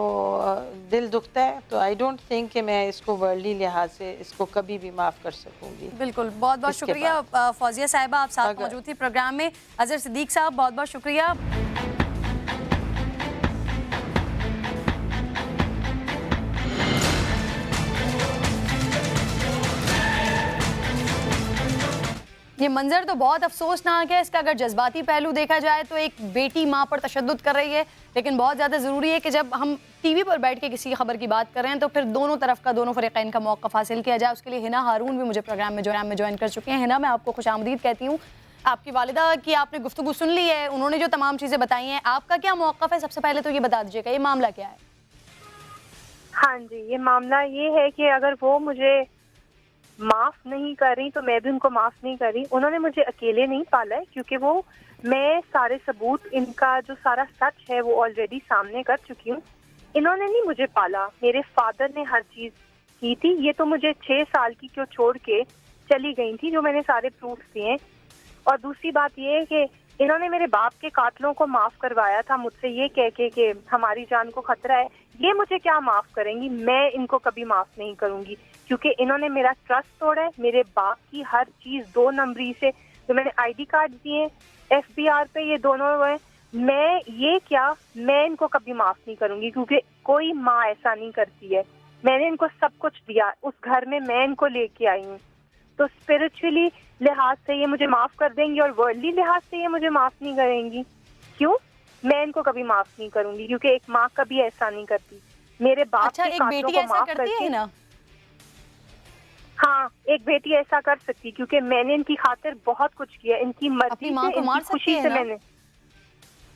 दिल दुखता है। तो आई डोंट थिंक कि मैं इसको वर्ल्डली लिहाज से इसको कभी भी माफ़ कर सकूंगी। बिल्कुल, बहुत बहुत शुक्रिया फौजिया साहिबा, आप साथ मौजूद थी प्रोग्राम में। अजहर सिद्दीक साहब, बहुत बहुत शुक्रिया। ये मंजर तो बहुत अफसोसनाक है। इसका अगर जज्बाती पहलू देखा जाए तो एक बेटी माँ पर तशद्दुद कर रही है, लेकिन बहुत ज़्यादा ज़रूरी है कि जब हम टीवी पर बैठ के किसी खबर की बात कर रहे हैं तो फिर दोनों तरफ का, दोनों फ़रीक़ैन का मौक़िफ़ हासिल किया जाए। उसके लिए हिना हारून भी मुझे प्रोग्राम में ज्वाइन कर चुके हैं। हिना, मैं आपको खुशामदीद कहती हूँ। आपकी वालिदा की आपने गुफ्तगू सुन ली है, उन्होंने जो तमाम चीज़ें बताई हैं, आपका क्या मौक़िफ़ है? सबसे पहले तो ये बता दीजिएगा, ये मामला क्या है? हाँ जी, ये मामला ये है कि अगर वो मुझे माफ नहीं कर रही तो मैं भी उनको माफ नहीं कर रही। उन्होंने मुझे अकेले नहीं पाला है, क्योंकि मैं सारे सबूत, इनका जो सारा सच है वो ऑलरेडी सामने कर चुकी हूँ। इन्होंने नहीं मुझे पाला, मेरे फादर ने हर चीज की थी। ये तो मुझे 6 साल की क्यों छोड़ के चली गई थी, जो मैंने सारे प्रूफ दिए हैं। और दूसरी बात ये है कि इन्होंने मेरे बाप के कातलों को माफ करवाया था मुझसे, ये कह के कि हमारी जान को खतरा है। ये मुझे क्या माफ करेंगी? मैं इनको कभी माफ नहीं करूंगी, क्योंकि इन्होंने मेरा ट्रस्ट तोड़ा है। मेरे बाप की हर चीज 2 नंबरी से, जो मैंने आईडी कार्ड दिए FBR पे, ये दोनों हैं। मैं इनको कभी माफ नहीं करूंगी, क्योंकि कोई माँ ऐसा नहीं करती है। मैंने इनको सब कुछ दिया, उस घर में मैं इनको लेके आई हूँ। तो स्पिरिचुअली लिहाज से ये मुझे माफ कर देंगी और वर्ल्डली लिहाज से ये मुझे माफ नहीं करेंगी। क्यों? मैं इनको कभी माफ नहीं करूंगी, क्योंकि एक माँ कभी ऐसा नहीं करती। मेरे बाप अच्छा, के कातलों को माफ करती है ना? हाँ, एक बेटी ऐसा कर सकती, क्योंकि मैंने इनकी खातिर बहुत कुछ किया, इनकी मर्जी से, इनकी खुशी से।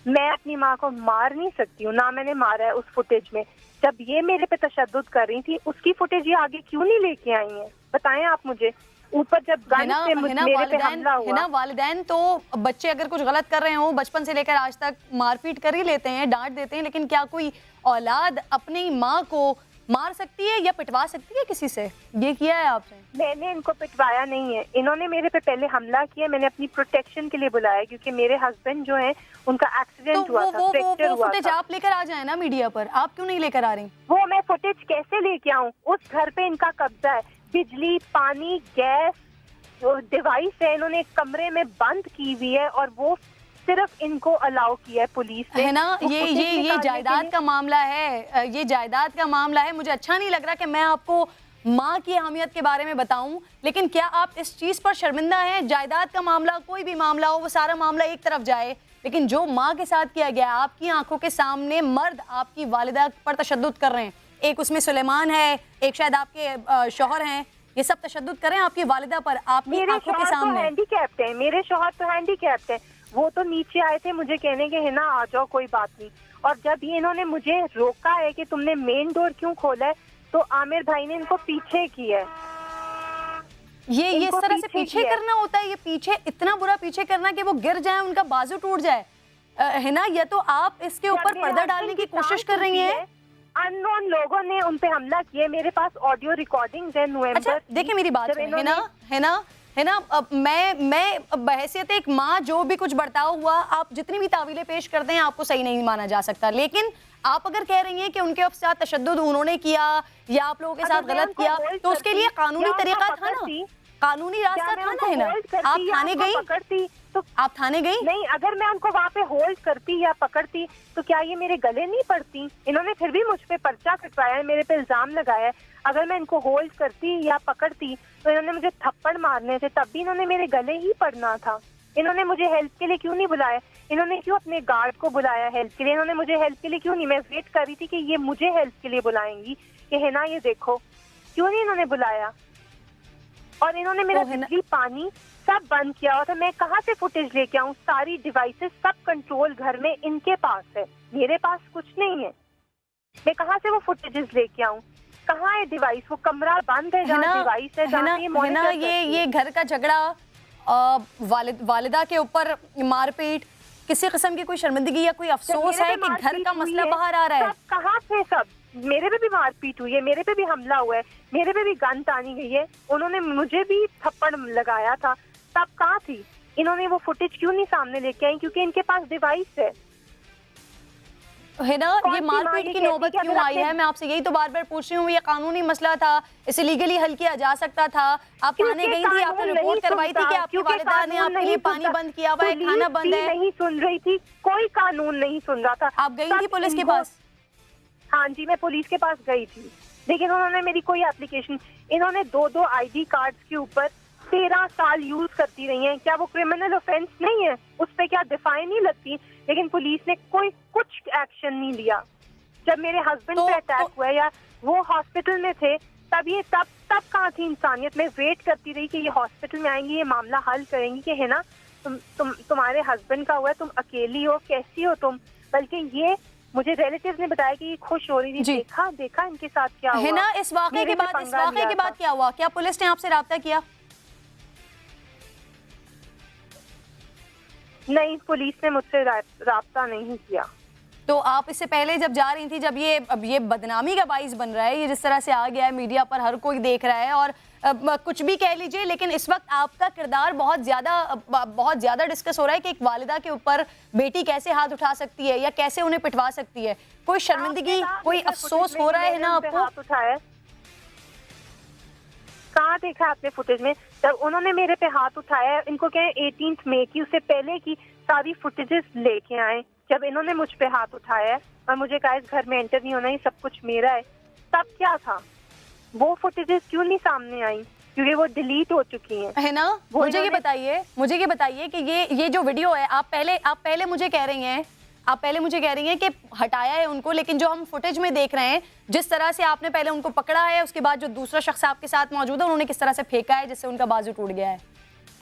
मैं अपनी माँ को मार नहीं सकती हूँ, ना मैंने मारा है। उस फुटेज में जब ये मेरे पे तशद्दुद कर रही थी, उसकी फुटेज ये आगे क्यों नहीं लेके आई है? बताएं आप मुझे। ऊपर जब गन से मेरे पे हमला हुआ, वालिदैन तो बच्चे अगर कुछ गलत कर रहे हो बचपन से लेकर आज तक मारपीट कर ही लेते हैं, डांट देते हैं, लेकिन क्या कोई औलाद अपनी माँ को मार सकती है या पिटवा सकती है किसी से? ये किया है आपने? मैंने इनको पिटवाया नहीं है, इन्होंने मेरे पे पहले हमला किया। मैंने अपनी प्रोटेक्शन के लिए बुलाया, क्योंकि मेरे हस्बैंड जो हैं उनका एक्सीडेंट हुआ था, फ्रैक्चर हुआ था। फुटेज आप लेकर आ जाए ना मीडिया पर, आप क्यों नहीं लेकर आ रही? वो मैं फुटेज कैसे लेके आऊँ? उस घर पे इनका कब्जा है, बिजली, पानी, गैस, जो डिवाइस है इन्होंने एक कमरे में बंद की हुई है, और वो सिर्फ इनको अलाउ किया है पुलिस ने। है ना, ये जायदाद का मामला है, ये जायदाद का मामला है। मुझे अच्छा नहीं लग रहा कि मैं आपको माँ की अहमियत के बारे में बताऊं, लेकिन क्या आप इस चीज़ पर शर्मिंदा हैं? जायदाद का मामला, कोई भी मामला हो, वो सारा मामला एक तरफ जाए, लेकिन जो माँ के साथ किया गया, आपकी आंखों के सामने मर्द आपकी वालिदा पर तशद्दुद कर रहे हैं, एक उसमें सुलेमान है, एक शायद आपके शौहर हैं, ये सब तशद्दुद करें आपकी वालिदा पर आपकी आंखों के सामने। हैंडीकैप्ड है, मेरे शौहर तो हैंडीकैप्ड है, वो तो नीचे आए थे मुझे कहने के, है ना आ जाओ कोई बात नहीं, और जब ये इन्होंने मुझे रोका है कि तुमने मेन डोर क्यों खोला है, तो आमिर भाई ने इनको पीछे किया है। ये इस तरह से पीछे करना होता है, ये पीछे इतना बुरा पीछे करना कि वो गिर जाए, उनका बाजू टूट जाए, है ना? या तो आप इसके ऊपर पर्दा डालने की कोशिश कर रही हैं। अननोन लोगों ने उन पे हमला किया, मेरे पास ऑडियो रिकॉर्डिंग्स है नवंबर। अच्छा, देखिए मेरी बात है ना, अब मैं बहैसियत एक माँ जो भी कुछ बर्ताव हुआ, आप जितनी भी तावीलें पेश करते हैं आपको सही नहीं माना जा सकता, लेकिन आप अगर कह रही हैं कि उनके साथ तशद्दुद उन्होंने किया या आप लोगों के साथ गलत किया, तो उसके लिए कानूनी तरीका था ना, कानूनी रास्ता था ना, है ना? आप थाने गई? तो आप थाने गई? नहीं, अगर मैं उनको वहाँ पे होल्ड करती या पकड़ती तो क्या ये मेरे गले नहीं पड़ती? इन्होंने फिर भी मुझ पे पर्चा कटवाया है, मेरे पे इल्जाम लगाया है। अगर मैं इनको होल्ड करती या पकड़ती तो इन्होंने मुझे थप्पड़ मारने थे, तब भी इन्होंने मेरे गले ही पड़ना था। इन्होंने मुझे हेल्प के लिए क्यों नहीं बुलाया? इन्होंने क्यों अपने गार्ड को बुलाया हेल्प के लिए? इन्होंने मुझे हेल्प के लिए क्यों नहीं? मैं वेट कर रही थी कि ये मुझे हेल्प के लिए बुलाएंगी कि है ना ये देखो, क्यों नहीं इन्होंने बुलाया? और इन्होंने मेरा बिजली पानी सब बंद किया हुआ था। मैं कहाँ से फुटेज लेके आऊँ? सारी डिवाइसेस सब कंट्रोल घर में इनके पास है, मेरे पास कुछ नहीं है। मैं कहाँ से वो फुटेजेस लेके आऊँ? कहाँ है डिवाइस? वो कमरा बंद है जहाँ डिवाइस है, जहाँ ये मॉनिटर करती है। ये घर का झगड़ा, वालिदा के ऊपर मारपीट, किसी किस्म की कोई शर्मिंदगी या कोई अफसोस है कि घर का मसला बाहर आ रहा है? कहाँ थे सब? मेरे पे भी मारपीट हुई है, मेरे पे भी हमला हुआ है, मेरे पे भी गन तानी गई है, उन्होंने मुझे भी थप्पड़ लगाया था, तब कहाँ थी? इन्होंने वो फुटेज क्यों नहीं सामने लेके आई? क्योंकि इनके पास डिवाइस है ना। ये मारपीट की नौबत क्यों आई है? मैं आपसे यही तो बार बार पूछ रही हूँ। ये कानूनी मसला था, इसे लीगली हल किया जा सकता था। आप थाने गई थी, आपने रिपोर्ट करवाई थी कि आपकी वालिदा ने आपके लिए पानी बंद किया हुआ है, खाना बंद है। नहीं सुन रही थी, कोई कानून नहीं सुन रहा था। आप गई थी पुलिस के पास? हाँ जी, मैं पुलिस के पास गई थी, लेकिन उन्होंने मेरी कोई एप्लीकेशन, इन्होंने 2-2 ID कार्ड्स के ऊपर 13 साल यूज करती रही हैं। क्या वो क्रिमिनल ऑफेंस नहीं है? उस पर क्या डिफाइन नहीं लगती? लेकिन पुलिस ने कोई कुछ एक्शन नहीं लिया। जब मेरे हस्बैंड पे अटैक हुआ या वो हॉस्पिटल में थे, तब कहाँ थी इंसानियत? मैं वेट करती रही कि ये हॉस्पिटल में आएंगी, ये मामला हल करेंगी कि है ना तुम्हारे हस्बैंड का हुआ है, तुम अकेली हो, कैसी हो तुम। बल्कि ये मुझे रिलेटिव्स ने बताया कि खुश हो रही थी, देखा इनके साथ क्या हुआ है ना। इस वाकये के बाद क्या हुआ? क्या पुलिस ने आपसे राब्ता किया? नहीं, पुलिस ने मुझसे राब्ता नहीं किया। तो आप इससे पहले जब जा रही थी, जब ये बदनामी का बाइस बन रहा है, ये जिस तरह से आ गया है, मीडिया पर हर कोई देख रहा है और कुछ भी कह लीजिए, लेकिन इस वक्त आपका किरदार बहुत ज्यादा डिस्कस हो रहा है कि एक वालिदा के ऊपर बेटी कैसे हाथ उठा सकती है या कैसे उन्हें पिटवा सकती है। कोई शर्मिंदगी, कोई अफसोस हो रहा है ना आपको? हाथ उठाया कहाँ देखा आपने फुटेज में? जब उन्होंने मेरे पे हाथ उठाया, इनको क्या 18 मई की, उससे पहले की सारी फुटेजेस लेके आए। जब इन्होंने मुझ पे हाथ उठाया और मुझे कहा इस घर में एंटर नहीं होना, ये सब कुछ मेरा है, तब क्या था? वो फुटेजेस क्यों नहीं सामने आई? क्योंकि वो डिलीट हो चुकी हैं, है ना। मुझे ये बताइए कि ये जो वीडियो है, आप पहले मुझे कह रही हैं कि हटाया है उनको, लेकिन जो हम फुटेज में देख रहे हैं, जिस तरह से आपने पहले उनको पकड़ा है, उसके बाद जो दूसरा शख्स आपके साथ मौजूद है, उन्होंने किस तरह से फेंका है जिससे उनका बाजू टूट गया है,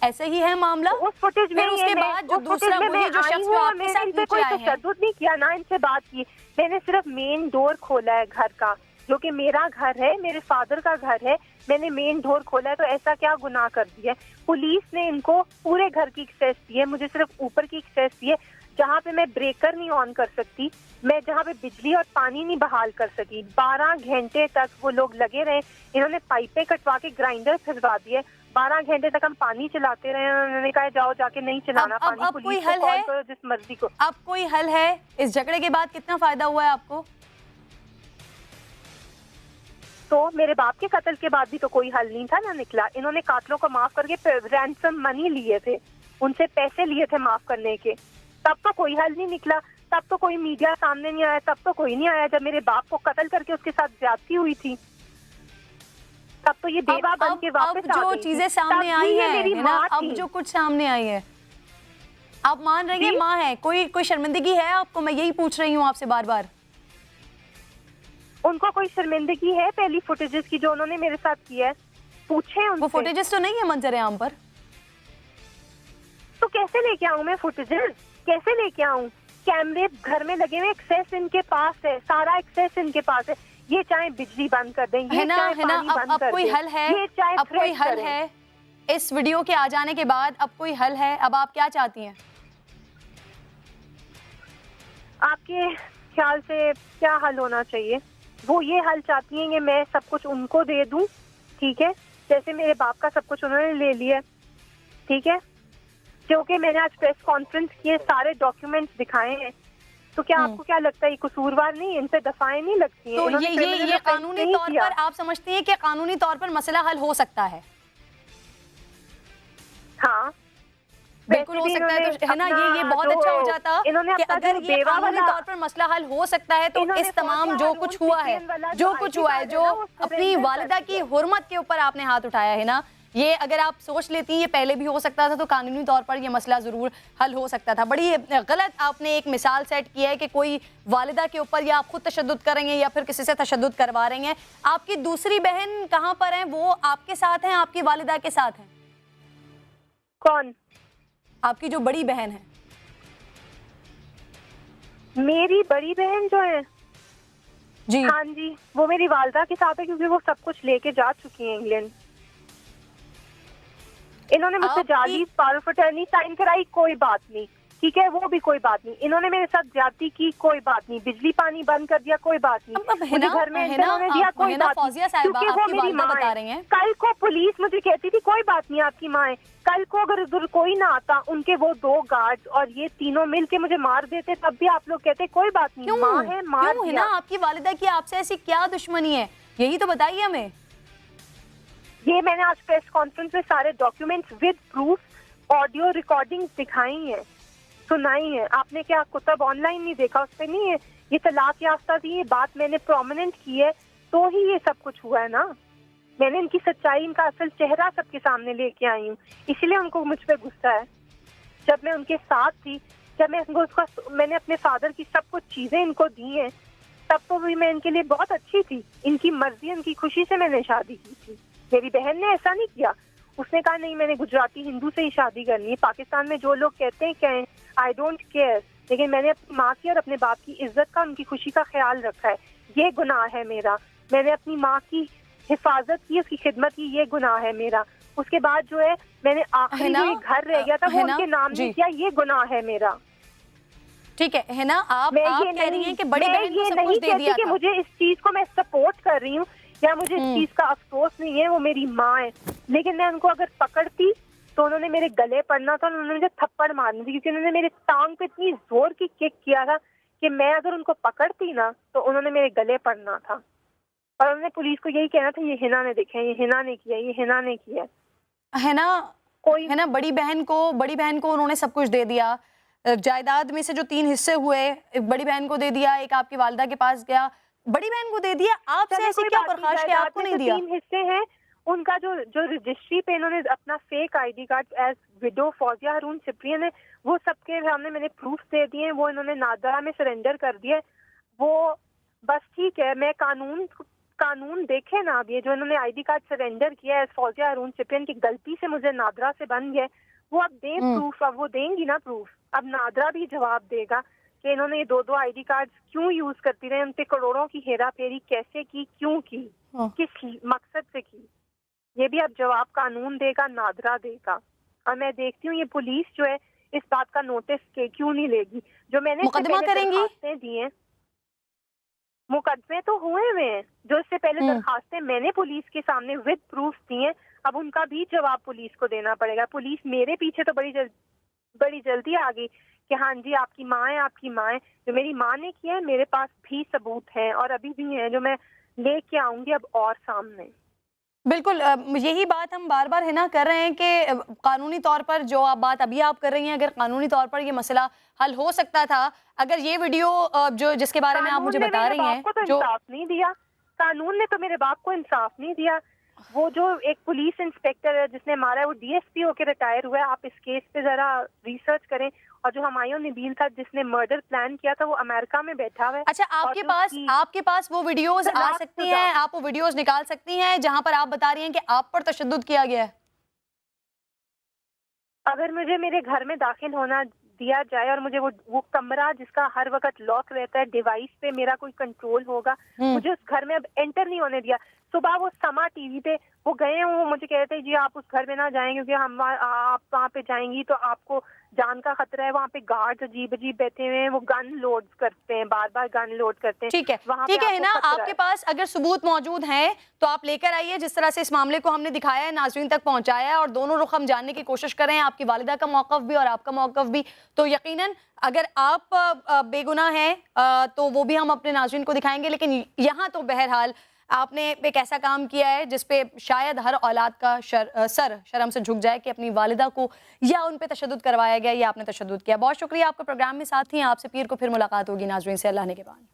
ऐसे ही है मामला? उस फुटेज में उसके बाद जो दूसरा वही जो शख्स जो आपके साथ नीचे आए हैं, तशद्दुद नहीं किया ना, इनसे बात की। मैंने सिर्फ मेन डोर खोला है घर का, जो कि मेरा घर है, मेरे फादर का घर है। मैंने मेन डोर खोला है, तो ऐसा क्या गुनाह कर दिया? पुलिस ने इनको पूरे घर की एक्सेस दी है, मुझे सिर्फ ऊपर की एक्सेस दी है, जहाँ पे मैं ब्रेकर नहीं ऑन कर सकती, मैं जहाँ पे बिजली और पानी नहीं बहाल कर सकी। 12 घंटे तक वो लोग लगे रहे। इन्होंने पाइपें कटवा के ग्राइंडर फिरवा दिए। 12 घंटे तक हम पानी चलाते रहे। उन्होंने कहा जाओ जाके नहीं चलाना पानी, पुलिस को कॉल करो, जिस मर्जी को। अब कोई हल है? इस झगड़े के बाद कितना फायदा हुआ है आपको? तो मेरे बाप के कत्ल के बाद भी तो कोई हल नहीं था ना निकला। इन्होंने कातलों को माफ करके रैंसम मनी लिए थे, उनसे पैसे लिए थे माफ करने के, तब तो कोई हल नहीं निकला। तब तो कोई मीडिया सामने नहीं आया, तब तो कोई नहीं आया जब मेरे बाप को कत्ल करके उसके साथ ज्यादती हुई थी। तब तो ये बेवा बन के वापस आ जो गई थी। चीजें सामने तब आई भी ये हैं, मेरी है ना, माँ अब थी। जो कुछ सामने आई है, आप मान रही हैं माँ है, कोई शर्मिंदगी है आपको? मैं यही पूछ रही हूँ आपसे बार बार। उनको कोई शर्मिंदगी है पहली फुटेजेस की जो उन्होंने मेरे साथ किया है? पूछे उनसे। वो फुटेजेस तो नहीं है मंजर आम पर? तो कैसे लेके आऊं मैं फुटेजेस? कैसे लेके आऊं? कैमरे घर में लगे हुए, एक्सेस इनके पास है, सारा एक्सेस इनके पास है। ये चाहे बिजली बंद कर दें, ये है ना, चाहे है ना, पानी बंद अब कर कोई दें, हल है? ये चाहे अब कोई threat हल करें। है? इस वीडियो के आ जाने के बाद अब कोई हल है? अब आप क्या चाहती हैं? आपके ख्याल से क्या हल होना चाहिए? वो ये हल चाहती हैं कि मैं सब कुछ उनको दे दूं, ठीक है, जैसे मेरे बाप का सब कुछ उन्होंने ले लिया, ठीक है, क्योंकि मैंने आज प्रेस कॉन्फ्रेंस किए, सारे डॉक्यूमेंट्स दिखाए हैं। तो क्या आपको क्या लगता है ये कसूरवार नहीं? इन पे दफाएं नहीं लगती हैं? तो इन्होंने criminal ये offense कानूनी नहीं तौर किया। पर आप समझती हैं कि कानूनी तौर पर मसला हल हो सकता है? हाँ बिल्कुल हो सकता है, तो है ना, ये बहुत अच्छा हो जाता कि अगर ये कानूनी तौर पर मसला हल हो सकता है तो इस तमाम जो कुछ हुआ है, जो अपनी वालिदा की हुर्मत के ऊपर आपने हाथ उठाया है ना, ये अगर आप सोच लेती ये पहले भी हो सकता था तो कानूनी तौर पर ये मसला ज़रूर हल हो सकता था। बड़ी गलत आपने एक मिसाल सेट की है कि कोई वालिदा के ऊपर या आप खुद तशद्दुद करेंगे या फिर किसी से तशद्दुद करवा रही हैं। आपकी दूसरी बहन कहाँ पर है? वो आपके साथ हैं, आपकी वालिदा के साथ हैं? कौन? आपकी जो बड़ी बहन है। मेरी बड़ी बहन जो है जी, हाँ जी, वो मेरी वालदा के साथ है क्योंकि वो सब कुछ लेके जा चुकी है इंग्लैंड। इन्होंने मुझसे जाली पावर ऑफ अटर्नी साइन कराई, कोई बात नहीं, ठीक है, वो भी कोई बात नहीं। इन्होंने मेरे साथ ज्यादती की, कोई बात नहीं। बिजली पानी बंद कर दिया, कोई बात नहीं। मुझे घर में इंटरव्यू दिया, कोई बात नहीं, क्योंकि वो मेरी माँ है। कल को पुलिस मुझे कहती थी कोई बात नहीं आपकी माँ है, कल को अगर उधर कोई ना आता, उनके वो 2 गार्ड्स और ये तीनों मिल के मुझे मार देते, तब भी आप लोग कहते कोई बात नहीं, माँ है, मार क्यों? है ना, आपकी वालिदा की आपसे ऐसी क्या दुश्मनी है, यही तो बताइए हमें। ये मैंने आज प्रेस कॉन्फ्रेंस में सारे documents with proof, audio recordings दिखाई हैं, सुनाई है। आपने क्या कुतब ऑनलाइन नहीं देखा? उस पे नहीं है? ये तलाक याफ्ता थी, ये बात मैंने प्रोमिनेंट की है, तो ही ये सब कुछ हुआ है ना। मैंने इनकी सच्चाई, इनका असल चेहरा सबके सामने लेके आई हूँ, इसीलिए उनको मुझ पे गुस्सा है। जब मैं उनके साथ थी, जब मैंने अपने फादर की सब कुछ चीजें इनको दी हैं, तब तो भी मैं इनके लिए बहुत अच्छी थी। इनकी मर्जी, इनकी खुशी से मैंने शादी की थी। मेरी बहन ने ऐसा नहीं किया, उसने कहा नहीं मैंने गुजराती हिंदू से ही शादी करनी है। पाकिस्तान में जो लोग कहते हैं कहें, आई डोंट केयर, लेकिन मैंने अपनी माँ की और अपने बाप की इज्जत का, उनकी खुशी का ख्याल रखा है, ये गुनाह है मेरा। मैंने अपनी माँ की हिफाजत की, उसकी खिदमत की, ये गुनाह है मेरा। उसके बाद जो है मैंने आखिरी जो ये घर रह गया था वो उनके नाम नहीं किया, ये गुनाह है मेरा। ठीक है ना, आप कह रही हैं कि बड़ी बहन को सब कुछ दे दिया था। मुझे इस चीज को मैं सपोर्ट कर रही हूँ या मुझे इस चीज का अफसोस नहीं है, वो मेरी माँ है, लेकिन मैं उनको अगर पकड़ती तो उन्होंने मेरे गले पड़ना था, उन्होंने मुझे थप्पड़ मारनी थी, क्योंकि उन्होंने मेरे टांग पे इतनी जोर की किक किया था कि मैं अगर उनको पकड़ती ना तो उन्होंने मेरे गले पड़ना था। और उन्होंने पुलिस को यही कहना था ये हिना ने देखा, ये हिना ने किया, ये हिना ने किया, है ना। कोई है ना, बड़ी बहन को उन्होंने सब कुछ दे दिया। जायदाद में से जो 3 हिस्से हुए, एक बड़ी बहन को दे दिया, एक आपकी वालिदा के पास गया, बड़ी बहन को दे दिया। आपसे ऐसी क्या बर्खास्त है, आपको नहीं दिया? 3 हिस्से हैं उनका, जो रजिस्ट्री पे इन्होंने अपना fake ID card as widow Fauzia Haroon सिप्रियन है, वो सबके सामने मैंने प्रूफ दे दिए, वो इन्होंने नादरा में सरेंडर कर दिया। वो बस ठीक है, मैं कानून देखे ना। अब ये जो इन्होंने आईडी कार्ड सरेंडर किया है फौजिया हारून सिप्रियन की गलती से मुझे नादरा से बन गया, वो अब दें प्रूफ, अब वो देंगी ना प्रूफ। अब नादरा भी जवाब देगा कि इन्होंने ये 2 आईडी कार्ड क्यों यूज करती रहे, उन पे करोड़ों की हेरा फेरी कैसे की, क्यों की, किस मकसद से की, ये भी अब जवाब कानून देगा, नादरा देगा। और मैं देखती हूँ ये पुलिस जो है इस बात का नोटिस के क्यों नहीं लेगी। जो मैंने मुकदमा करेंगी, दरखास्तें दी हैं, मुकदमे तो हुए हैं, जो इससे पहले दरखास्तें मैंने पुलिस के सामने विद प्रूफ दी हैं, अब उनका भी जवाब पुलिस को देना पड़ेगा। पुलिस मेरे पीछे तो बड़ी जल्दी आ गई कि हाँ जी आपकी माँ है, आपकी माँ है। जो मेरी माँ ने किया है मेरे पास भी सबूत हैं और अभी भी हैं, जो मैं लेके आऊंगी अब और सामने। बिल्कुल, यही बात हम बार बार है ना कर रहे हैं कि कानूनी तौर पर जो आप बात अभी आप कर रही हैं, अगर कानूनी तौर पर ये मसला हल हो सकता था, अगर ये वीडियो जो जिसके बारे में आप मुझे बता रही हैं, जो इंसाफ नहीं दिया, कानून ने तो मेरे बाप को इंसाफ नहीं दिया। वो जो एक पुलिस इंस्पेक्टर है जिसने मारा है वो डीएसपी होकर रिटायर हुआ है। आप इस केस पे जरा रिसर्च करें। और जो हुमायूं नबील था जिसने मर्डर प्लान किया था वो अमेरिका में बैठा हुआ है। अच्छा, आपके पास वो वीडियोस आ सकती हैं, आप वो वीडियोस निकाल सकती हैं जहां पर आप बता रही हैं कि आप पर तशद्दुद किया गया है? अगर मुझे मेरे घर में दाखिल होना दिया जाए और मुझे वो कमरा जिसका हर वक्त लॉक रहता है, डिवाइस पे मेरा कोई कंट्रोल होगा, मुझे उस घर में अब एंटर नहीं होने दिया। सुबह वो समा टीवी पे वो गए हैं, वो मुझे कहते हैं जी आप उस घर में ना जाएं क्योंकि आप वहाँ पे जाएंगी तो आपको जान का खतरा है। वहाँ पे गार्ड अजीब अजीब बैठे हुए हैं, वो गन लोड करते हैं, बार बार गन लोड करते हैं। ठीक है ना, आपके पास अगर सबूत मौजूद हैं तो आप लेकर आइए। जिस तरह से इस मामले को हमने दिखाया है, नाज़रीन तक पहुंचाया है और दोनों रुख हम जानने की कोशिश कर रहे हैं, आपकी वालिदा का मौक़िफ़ भी और आपका मौक़िफ़ भी। तो यकीनन अगर आप बेगुनाह हैं तो वो भी हम अपने नाज़रीन को दिखाएंगे। लेकिन यहाँ तो बहरहाल आपने एक ऐसा काम किया है जिस पे शायद हर औलाद का सर शर्म से झुक जाए कि अपनी वालिदा को या उन पे तशद्दुद करवाया गया या आपने तशद्दुद किया। बहुत शुक्रिया, आपका प्रोग्राम में साथ ही आपसे पीर को फिर मुलाकात होगी नाज़रीन से अल्लाह ने के बाद।